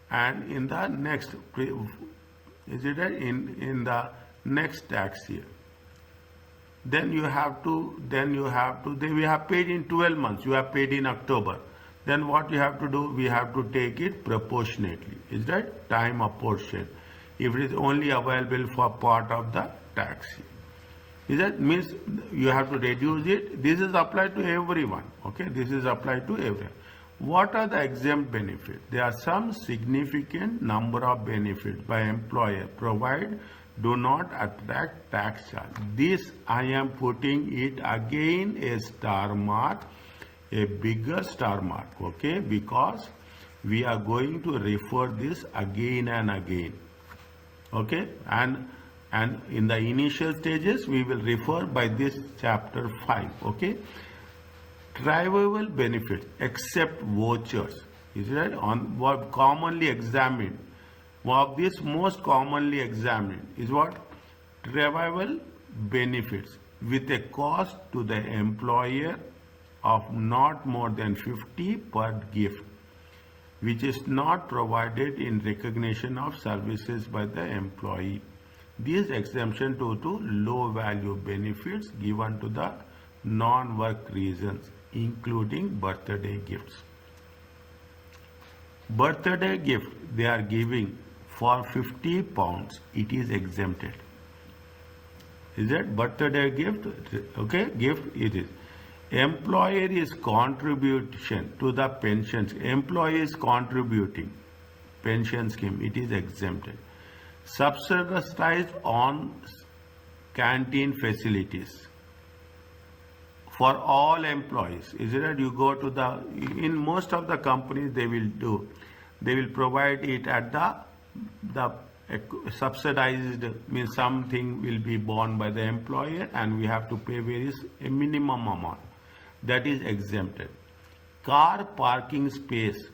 and in the next. Is it right? In the next tax year. Then we have paid in 12 months. You have paid in October. Then what you have to do? We have to take it proportionately. Is that time apportion? If it is only available for part of the tax year. Is that means you have to reduce it? This is applied to everyone. Okay, this is applied to everyone. What are the exempt benefits? There are some significant number of benefits by employer provide do not attract tax charge. This I am putting it again a star mark, a bigger star mark, okay, because we are going to refer this again and again, okay, and in the initial stages we will refer by this chapter 5, okay. Drivable benefits except vouchers, is that on what commonly examined. One of this most commonly examined is what? Drivable benefits with a cost to the employer of not more than 50 per gift, which is not provided in recognition of services by the employee. These exemption to low value benefits given to the non-work reasons, including birthday gifts. Birthday gift they are giving for £50, it is exempted. Is that birthday gift? Okay, gift it is. Employer is contribution to the pensions. Employee is contributing pension scheme. It is exempted. Subsidized on canteen facilities for all employees. Is it? You go to the in most of the companies they will provide it at the subsidized, means something will be borne by the employer and we have to pay a minimum amount that is exempted. Car parking space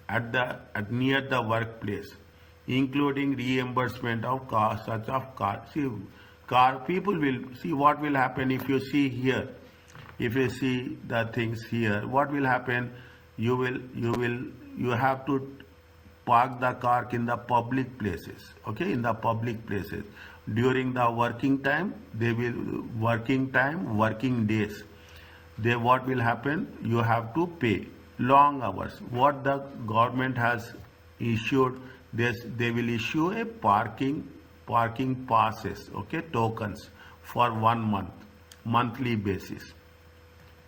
at near the workplace, including reimbursement of costs such of car. See, car people will see what will happen if you see here. If you see the things here, what will happen? You have to park the car in the public places. Okay, in the public places during the working time. Working days. What will happen? You have to pay long hours. What the government has issued, they will issue a parking passes, okay, tokens for 1 month, monthly basis.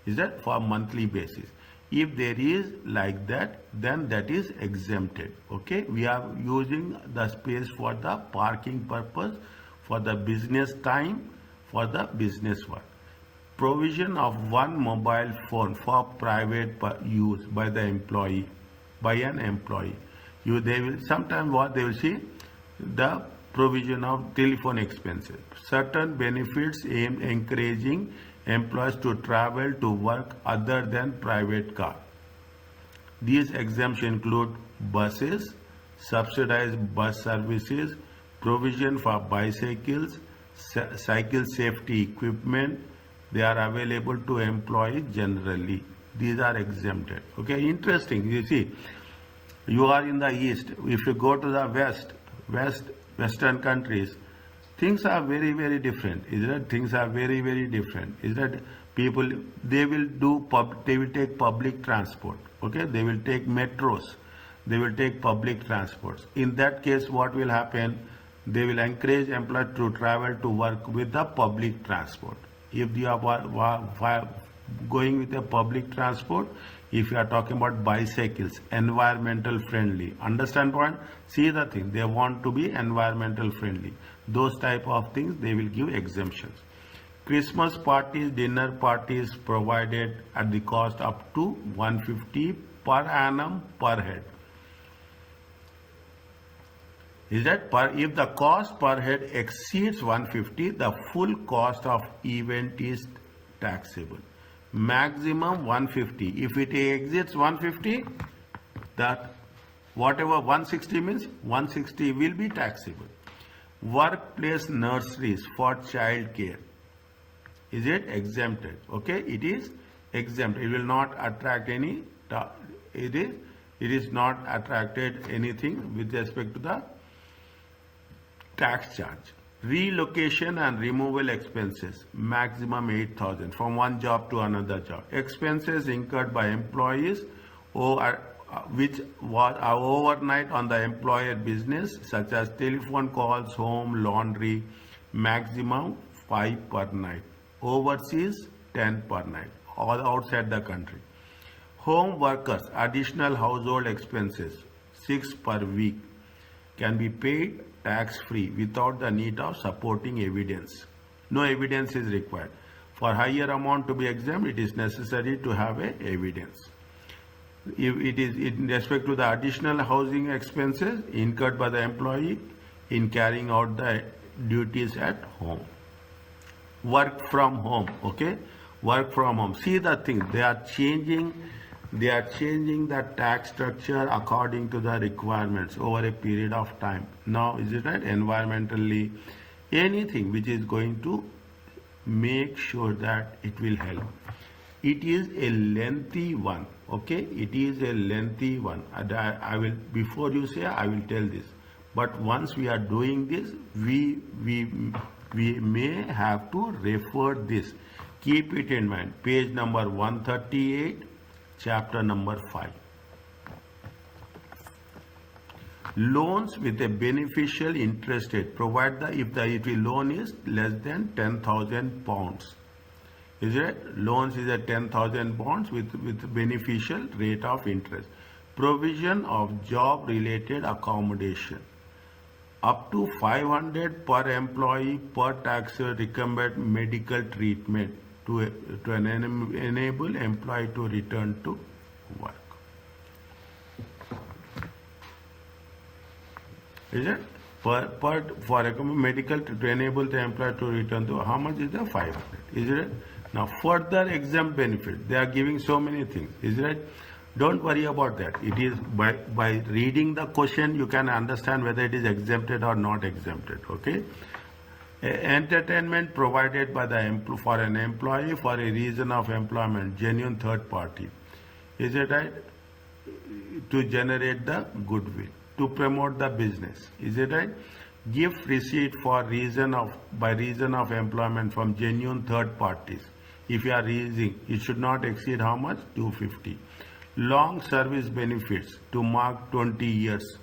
Is that for monthly basis? If there is like that, then that is exempted. Okay, we are using the space for the parking purpose, for the business time, for the business work. Provision of one mobile phone for private use by an employee. They will sometimes what they will see, the provision of telephone expenses. Certain benefits aim encouraging employees to travel to work other than private car. These exemptions include buses, subsidized bus services, provision for bicycles, cycle safety equipment. They are available to employees generally. These are exempted. Okay, interesting. You see, you are in the east. If you go to the western countries, things are very, very different. Is that things are very, very different? Is that people they will take public transport. Okay, they will take metros. They will take public transports. In that case, what will happen? They will encourage employees to travel to work with the public transport. If you are going with a public transport, if you are talking about bicycles, environmental friendly, understand point? See the thing, they want to be environmental friendly. Those type of things they will give exemptions. Christmas parties, dinner parties provided at the cost up to 150 per annum per head. Is that if the cost per head exceeds 150, the full cost of event is taxable. Maximum 150. If it exceeds 150, that whatever 160 means, 160 will be taxable. Workplace nurseries for child care. Is it exempted? Okay, it is exempt. It will not attract any. It is not attracted anything with respect to the tax charge. Relocation and removal expenses, maximum 8,000 from one job to another job. Expenses incurred by employees which are overnight on the employer business, such as telephone calls, home, laundry, maximum 5 per night. Overseas 10 per night, all outside the country. Home workers, additional household expenses 6 per week can be paid tax-free without the need of supporting evidence. No evidence is required. For higher amount to be exempt, it is necessary to have a evidence. If it is in respect to the additional housing expenses incurred by the employee in carrying out the duties at home. Work from home, okay? Work from home. See the thing, they are changing the tax structure according to the requirements over a period of time. Now, is it right? Environmentally, anything which is going to make sure that it will help. It is a lengthy one, okay? It is a lengthy one. I will, before you say, I will tell this. But once we are doing this, we may have to refer this. Keep it in mind. Page number 138, chapter number 5. Loans with a beneficial interest rate provide if the loan is less than £10,000. Is it? Loans is a 10,000 bonds with beneficial rate of interest. Provision of job related accommodation. Up to 500 per employee per taxer recommend medical treatment to enable employee to return to work. Is it? For recommend medical to enable the employee to return to, how much is the 500? Is it? Now further exempt benefit. They are giving so many things. Is it? Don't worry about that. It is by reading the question you can understand whether it is exempted or not exempted. Okay. Entertainment provided by the for an employee for a reason of employment, genuine third party. Is it right? To generate the goodwill, to promote the business. Is it right? Gift receipt for by reason of employment from genuine third parties. If you are raising, it should not exceed how much? 250. Long service benefits to mark 20 years.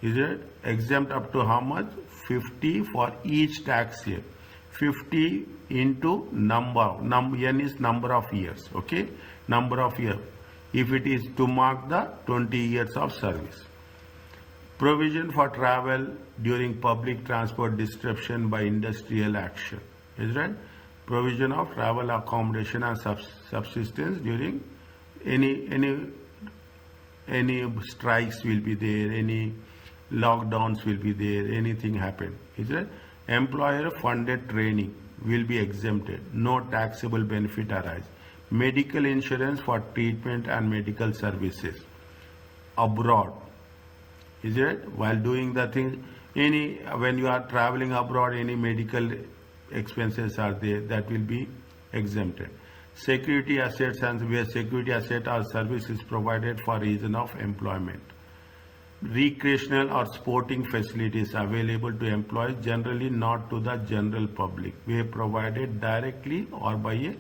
Is it? Exempt up to how much? 50 for each tax year. 50 into n is number of years. Okay? Number of years. If it is to mark the 20 years of service. Provision for travel during public transport disruption by industrial action. Is right? Provision of travel accommodation and subsistence during any strikes will be there, any lockdowns will be there, anything happen. Is it? Employer funded training will be exempted. No taxable benefit arise. Medical insurance for treatment and medical services abroad. Is it? While doing the thing, when you are traveling abroad, any medical expenses are there, that will be exempted. Security assets and where security asset or service is provided for reason of employment. Recreational or sporting facilities available to employees, generally not to the general public. We are provided directly or by a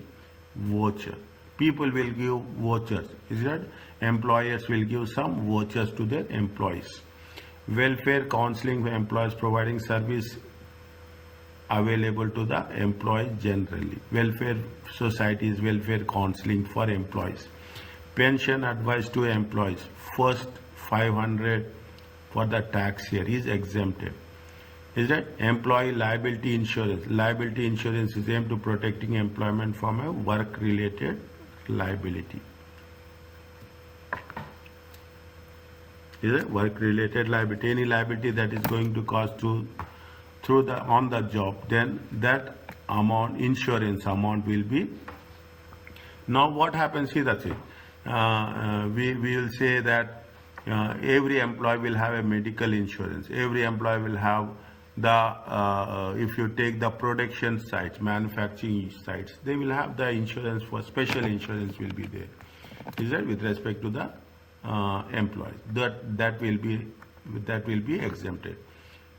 voucher. People will give vouchers. Is that? Employers will give some vouchers to their employees. Welfare counseling for employees providing service available to the employees generally. Welfare societies, welfare counseling for employees. Pension advice to employees. First 500 for the tax year is exempted. Is that? Employee liability insurance. Liability insurance is aimed to protecting employment from a work-related liability. Is it? Work-related liability. Any liability that is going to cause on the job, then that amount, insurance amount will be. Now what happens here? That's it. We will say that every employee will have a medical insurance. Every employee will have if you take the production sites, manufacturing sites, they will have the insurance for special insurance will be there. Is that with respect to the employees? That will be exempted.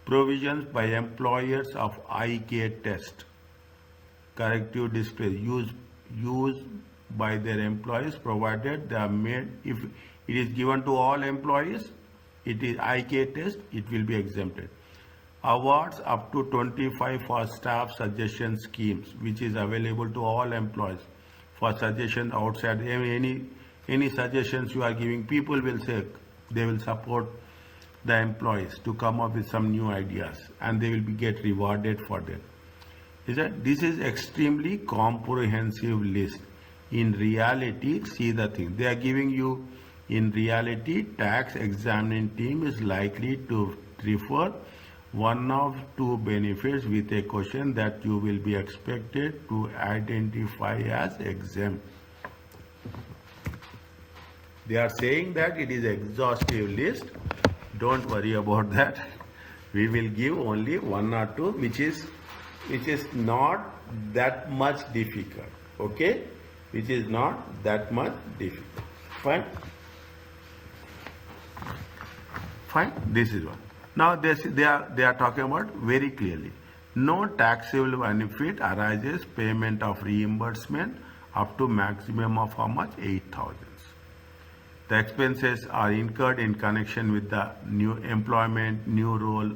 Provisions by employers of ACCA test, corrective display used by their employees, provided they are made. If it is given to all employees, it is ACCA test, it will be exempted. Awards up to 25 for staff suggestion schemes, which is available to all employees for suggestion outside. Any suggestions you are giving, people will say they will support the employees to come up with some new ideas, and they will get rewarded for that. This is extremely comprehensive list. In reality, see the thing they are giving you. In reality, tax examining team is likely to refer one of two benefits with a question that you will be expected to identify as exempt. They are saying that it is exhaustive list. Don't worry about that. We will give only one or two, which is not that much difficult. Okay, which is not that much difficult. Fine. This is one. Now they are talking about very clearly. No taxable benefit arises payment of reimbursement up to maximum of how much? 8,000. The expenses are incurred in connection with the new employment, new role,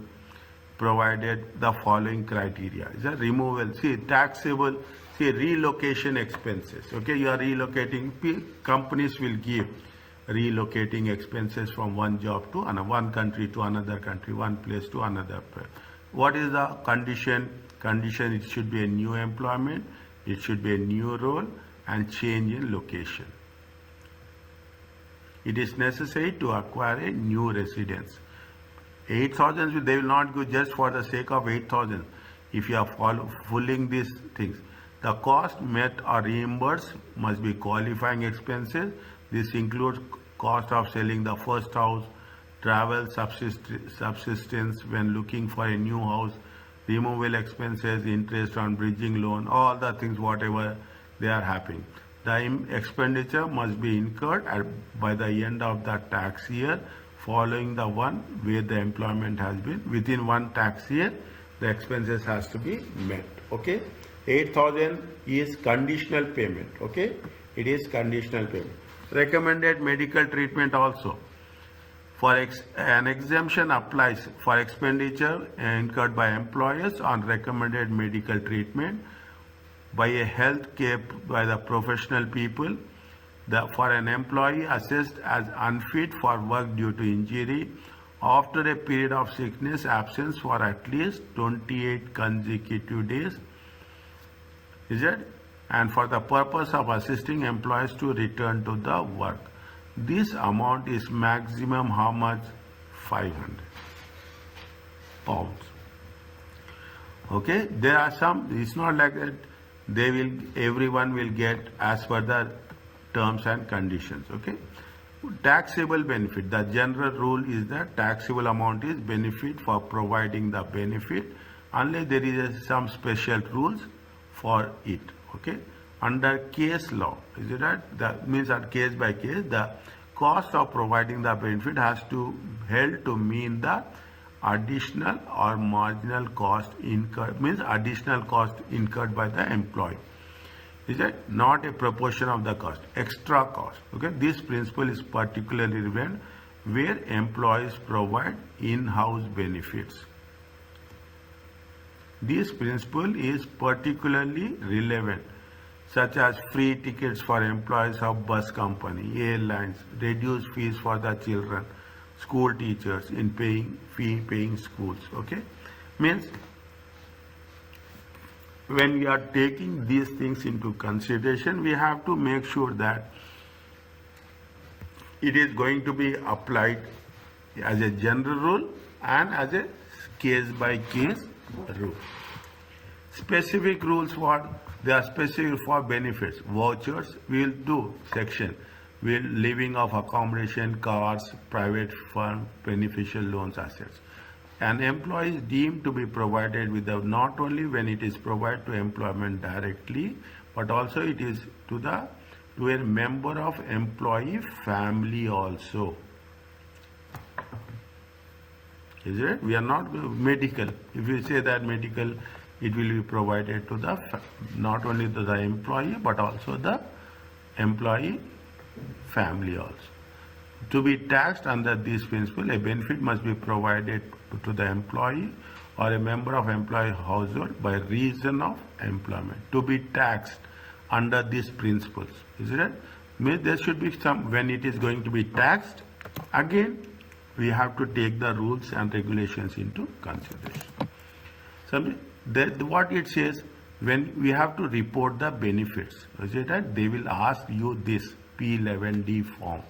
provided the following criteria. Is a removal, see taxable, see relocation expenses. Okay, you are relocating, companies will give relocating expenses from one job to another, one country to another country, one place to another place. What is the condition? Condition, it should be a new employment, it should be a new role and change in location. It is necessary to acquire a new residence. 8,000, they will not go just for the sake of 8,000. If you are following these things, the cost met or reimbursed must be qualifying expenses. This includes cost of selling the first house, travel subsistence when looking for a new house, removal expenses, interest on bridging loan, all the things whatever they are happening. The expenditure must be incurred by the end of the tax year following the one where the employment has been. Within one tax year, the expenses has to be met. Okay, 8,000 is conditional payment. Okay, it is conditional payment. Recommended medical treatment also. For an exemption applies for expenditure incurred by employers on recommended medical treatment by a health care by the professional people. For an employee assessed as unfit for work due to injury after a period of sickness absence for at least 28 consecutive days, is it? And for the purpose of assisting employees to return to the work. This amount is maximum how much? 500 pounds. Okay, there are some, it's not like that everyone will get as per the terms and conditions. Okay, taxable benefit, the general rule is that taxable amount is benefit for providing the benefit unless there is some special rules for it. Okay, under case law, is it right? That means that case by case the cost of providing the benefit has to held to mean the additional or marginal cost incurred, means additional cost incurred by the employee. Is it not a proportion of the cost, extra cost? Okay, this principle is particularly relevant where employees provide in-house benefits. This principle is particularly relevant, such as free tickets for employees of bus company, airlines, reduced fees for the children, school teachers in fee-paying schools. Okay, means when we are taking these things into consideration, we have to make sure that it is going to be applied as a general rule and as a case-by-case rule. Specific rules for, they are specific for benefits. Vouchers, we will do section. Will living of accommodation, cars, private firm, beneficial loans, assets. An employee is deemed to be provided with the, not only when it is provided to employment directly, but also it is to a member of employee family also. Is it? We are not medical. If you say that medical, it will be provided to the not only to the employee but also the employee family also. To be taxed under this principle, a benefit must be provided to the employee or a member of employee household by reason of employment. To be taxed under these principles, is it? Means there should be some, when it is going to be taxed, again we have to take the rules and regulations into consideration. So what it says, when we have to report the benefits, is it right? They will ask you this P11D form.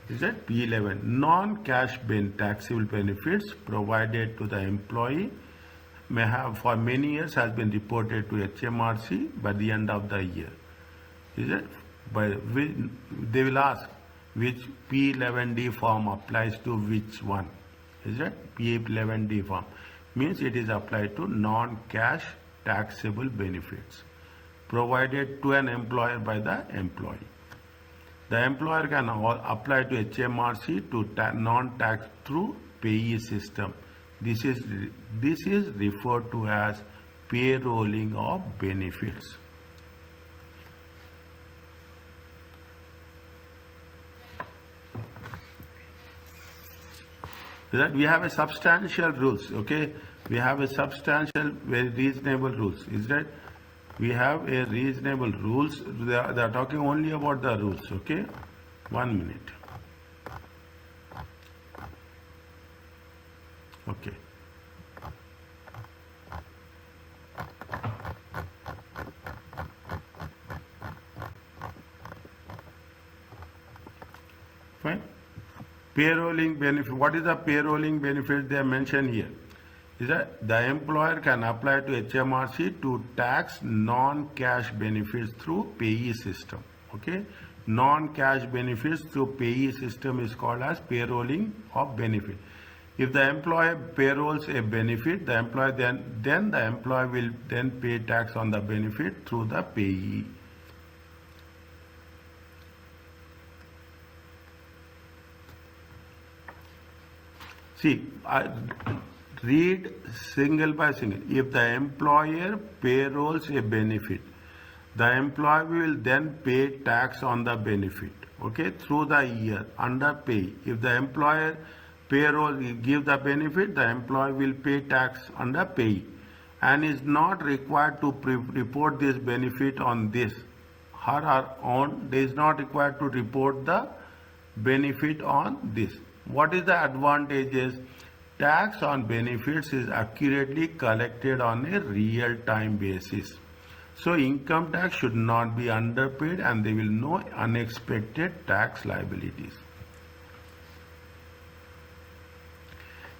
Is that P11? Non-cash taxable benefits provided to the employee may have for many years has been reported to HMRC by the end of the year. Is it? They will ask which P11D form applies to which one. Is it? P11D form means it is applied to non-cash taxable benefits provided to an employer by the employee. The employer can apply to HMRC to non-tax through payee system. This is referred to as payrolling of benefits. That we have a substantial rules, okay? We have a substantial, very reasonable rules. Is that we have a reasonable rules? They are talking only about the rules, okay? 1 minute. Okay. Fine. Payrolling benefit. What is the payrolling benefit they mention here? Is that the employer can apply to HMRC to tax non-cash benefits through payee system. Okay, non-cash benefits through payee system is called as payrolling of benefit. If the employer payrolls a benefit, the employer then the employer will then pay tax on the benefit through the payee. See, I read single by single. If the employer payrolls a benefit, the employer will then pay tax on the benefit, okay, through the year under pay. If the employer payroll give the benefit, the employer will pay tax under pay and is not required to report this benefit on this. Her own, they is not required to report the benefit on this. What is the advantages? Tax on benefits is accurately collected on a real-time basis. So income tax should not be underpaid and there will no unexpected tax liabilities.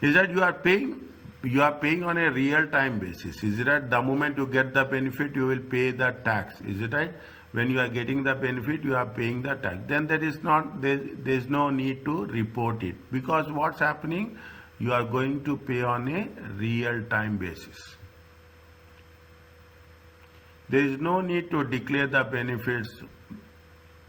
Is that you are paying on a real-time basis. Is it right? The moment you get the benefit, you will pay the tax. Is it right? When you are getting the benefit, you are paying the tax. Then there is no need to report it, because what's happening? You are going to pay on a real-time basis. There is no need to declare the benefits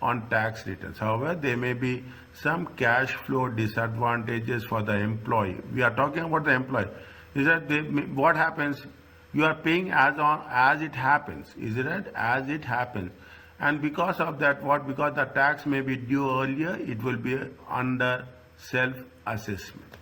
on tax returns. However, there may be some cash flow disadvantages for the employee. We are talking about the employee. Is that what happens? You are paying as it happens. Is it right? As it happens. And because of that, because the tax may be due earlier, it will be under self-assessment.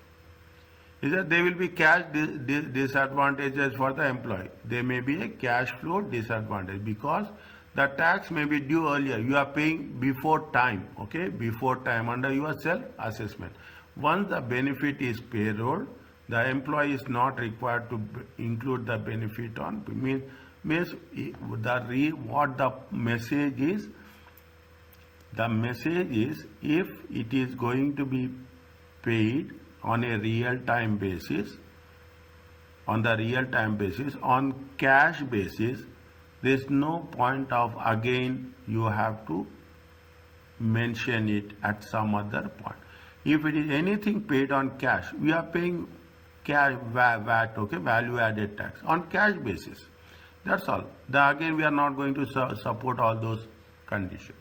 Is that there will be cash disadvantages for the employee. There may be a cash flow disadvantage because the tax may be due earlier. You are paying before time, okay, before time under your self-assessment. Once the benefit is payrolled, the employee is not required to include the benefit on. Means what the message is. The message is, if it is going to be paid on a real-time basis, on cash basis, there is no point of again you have to mention it at some other point. If it is anything paid on cash, we are paying cash VAT, okay, value added tax on cash basis. That's all. Again, we are not going to support all those conditions.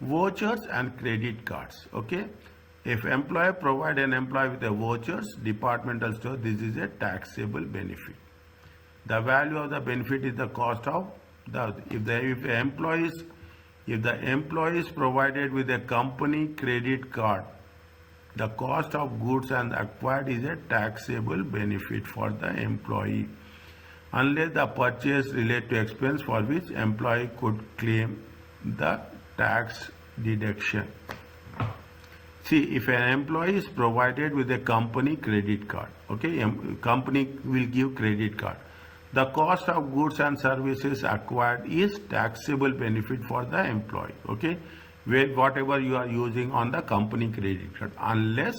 Vouchers and credit cards, okay. If employer provide an employee with a vouchers, departmental store, this is a taxable benefit. The value of the benefit is the cost of if the employee is provided with a company credit card, the cost of goods and acquired is a taxable benefit for the employee, unless the purchase relate to expense for which employee could claim the tax deduction. See, if an employee is provided with a company credit card, okay, company will give credit card. The cost of goods and services acquired is taxable benefit for the employee, okay, whatever you are using on the company credit card, unless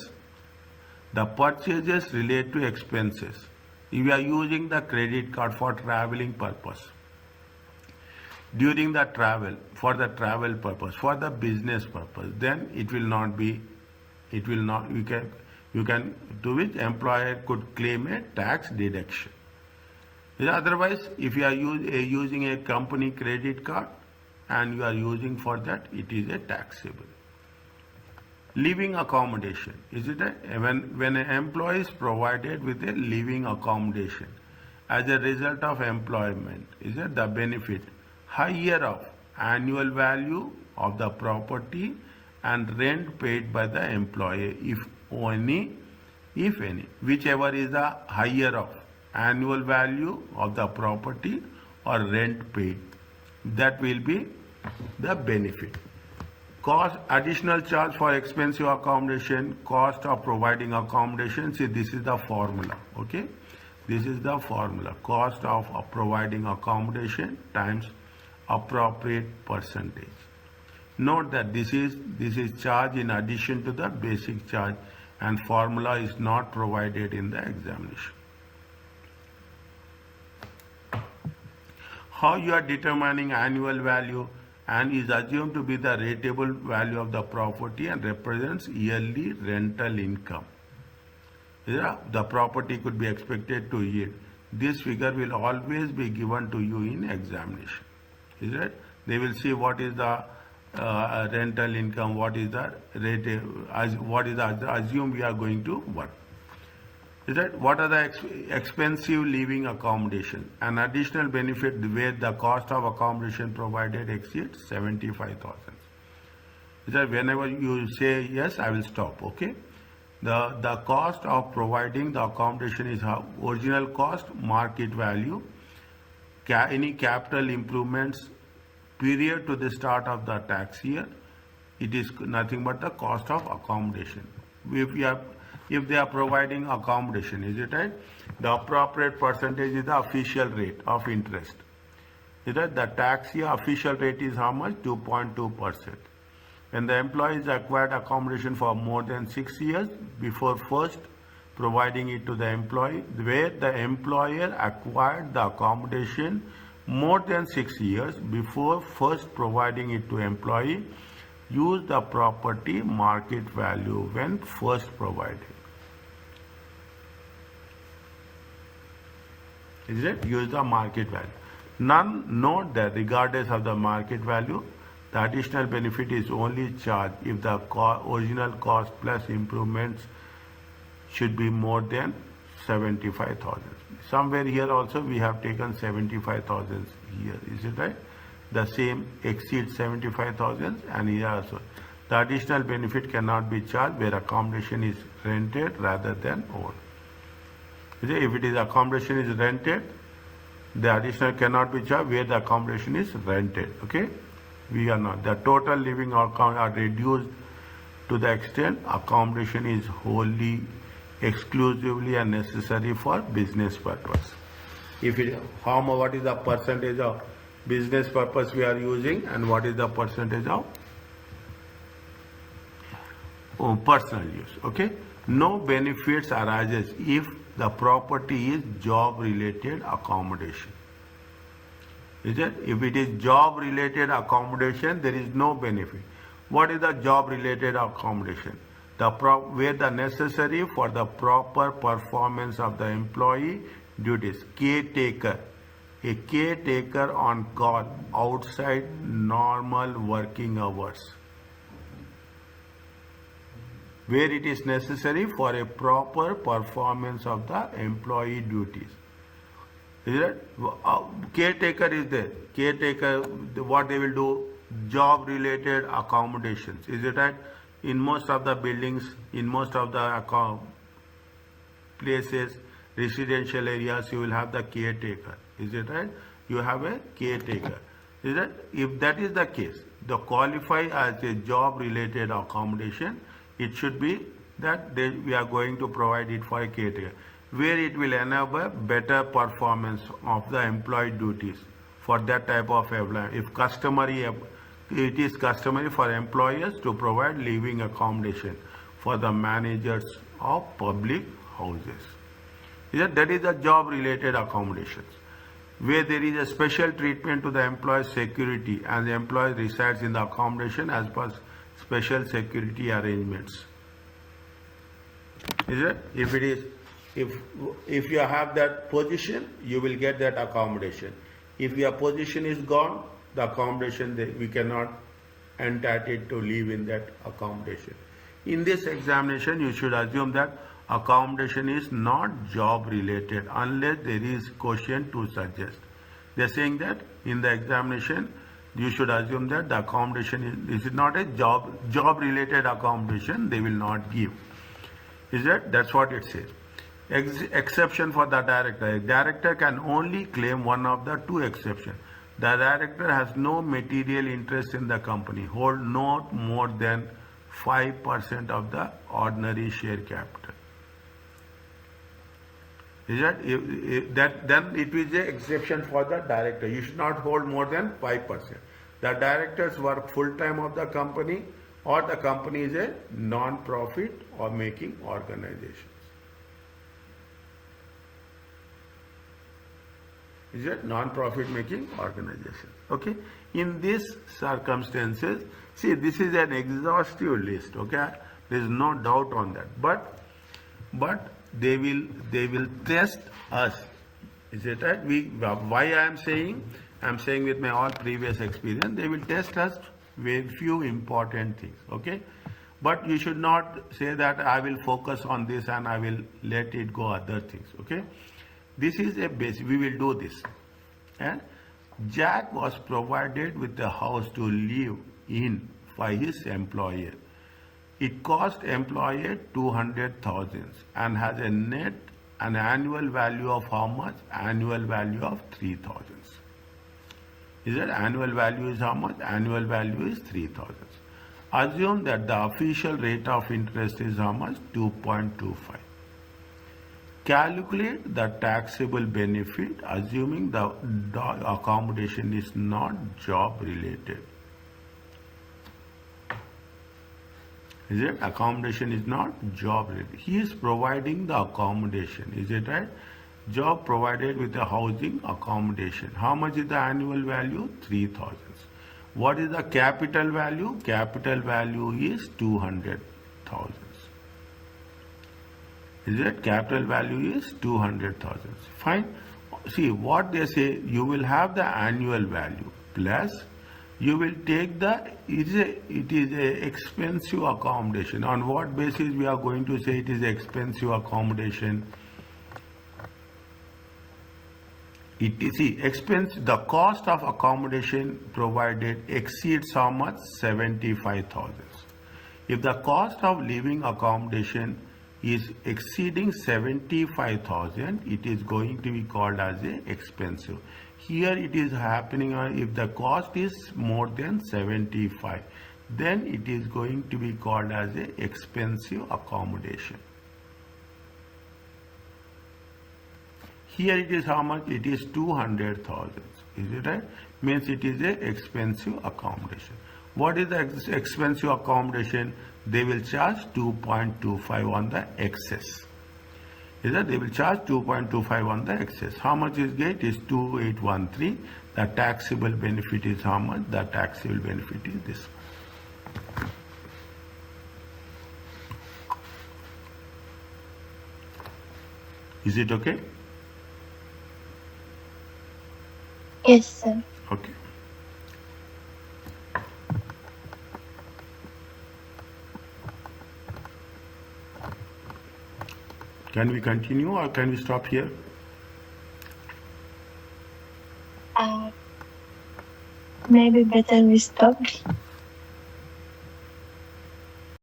the purchases relate to expenses. If you are using the credit card for traveling purpose, during the travel, for the travel purpose, for the business purpose, then it will not, you can, to which employer could claim a tax deduction. Otherwise, if you are using a company credit card and you are using for that, it is a taxable. Living accommodation, is it when an employee is provided with a living accommodation as a result of employment, is it the benefit higher of annual value of the property and rent paid by the employee, if any, whichever is the higher of annual value of the property or rent paid, that will be the benefit. Cost, additional charge for expensive accommodation, cost of providing accommodation. See, this is the formula, okay? This is the formula. Cost of providing accommodation times appropriate percentage. Note that this is charge in addition to the basic charge, and formula is not provided in the examination. How you are determining annual value? And is assumed to be the rateable value of the property and represents yearly rental income. The property could be expected to yield. This figure will always be given to you in examination. Is it? They will see what is the rental income, what is the rate, what is the assume we are going to work. Is that what are the expensive living accommodation? An additional benefit where the cost of accommodation provided exceeds 75,000. Is that whenever you say yes, I will stop. Okay. The cost of providing the accommodation is how original cost, market value, any capital improvements period to the start of the tax year. It is nothing but the cost of accommodation. If they are providing accommodation, is it right? The appropriate percentage is the official rate of interest. Is that the tax year official rate is how much? 2.2%. When the employees acquired accommodation for more than 6 years before first providing it to the employee, where the employer acquired the accommodation more than 6 years before first providing it to employee, use the property market value when first provided. Is it? Use the market value. Note that regardless of the market value, the additional benefit is only charged if the original cost plus improvements should be more than 75,000. Somewhere here also we have taken 75,000 here. Is it right? The same exceeds 75,000, and here also. The additional benefit cannot be charged where accommodation is rented rather than owned. If it is accommodation is rented, the additional cannot be charged where the accommodation is rented. Okay, we are not. The total living account are reduced to the extent accommodation is wholly, exclusively, and necessary for business purpose. What is the percentage of business purpose we are using, and what is the percentage of personal use? Okay, no benefits arises if the property is job related accommodation. Is it? If it is job related accommodation, there is no benefit. What is the job related accommodation? Where the necessary for the proper performance of the employee duties. Caretaker. A caretaker on call outside normal working hours, where it is necessary for a proper performance of the employee duties. Is it? Caretaker is there. Caretaker, what they will do? Job related accommodations. Is it right? In most of the buildings, in most of the places, residential areas, you will have the caretaker. Is it right? You have a caretaker. Is it? If that is the case, the qualify as a job related accommodation, it should be that we are going to provide it for a caretaker, where it will enable better performance of the employee duties for that type of employee. It is customary for employers to provide living accommodation for the managers of public houses. That is the job related accommodations, where there is a special treatment to the employee's security and the employee resides in the accommodation as per special security arrangements. Is it? If you have that position, you will get that accommodation. If your position is gone, the accommodation we cannot entitle to live in that accommodation. In this examination, you should assume that accommodation is not job related unless there is question to suggest. They're saying that in the examination, you should assume that the accommodation is not a job related accommodation. They will not give. Is that? That's what it says. Exception for the director. A director can only claim one of the two exceptions. The director has no material interest in the company, hold not more than 5% of the ordinary share capital. Is that? That then it is an exception for the director. You should not hold more than 5%. The directors work full time of the company, or the company is a non-profit or making organization. Is it non-profit making organization? Okay. In these circumstances, see, this is an exhaustive list. Okay, there is no doubt on that. But they will test us. Is it right? Why I am saying with my all previous experience, they will test us with few important things. Okay. But you should not say that I will focus on this and I will let it go other things. Okay. This is a base. We will do this. And Jack was provided with a house to live in by his employer. It cost employer 200,000 and has an annual value of how much? Annual value of 3,000. Is that annual value is how much? Annual value is 3,000. Assume that the official rate of interest is how much? 2.25. Calculate the taxable benefit assuming the accommodation is not job related. Is it? Accommodation is not job related. He is providing the accommodation. Is it right? Job provided with a housing accommodation. How much is the annual value? 3,000. What is the capital value? Capital value is 200,000. Is it? Capital value is 200,000. Fine. See what they say, you will have the annual value plus you will take the, it is a expensive accommodation. On what basis we are going to say it is expensive accommodation? It is the cost of accommodation provided exceeds how much? 75,000. If the cost of living accommodation is exceeding 75,000, it is going to be called as a expensive. Here it is happening if the cost is more than 75, then it is going to be called as a expensive accommodation. Here it is how much? It is 200,000. Is it right? Means it is a expensive accommodation. What is the expensive accommodation? They will charge 2.25 on the excess. Is that they will charge 2.25 on the excess. How much is get? Is 2813. The taxable benefit is how much? The taxable benefit is this one. Is it okay? Yes, sir. Okay. Can we continue or can we stop here? Maybe better we stop.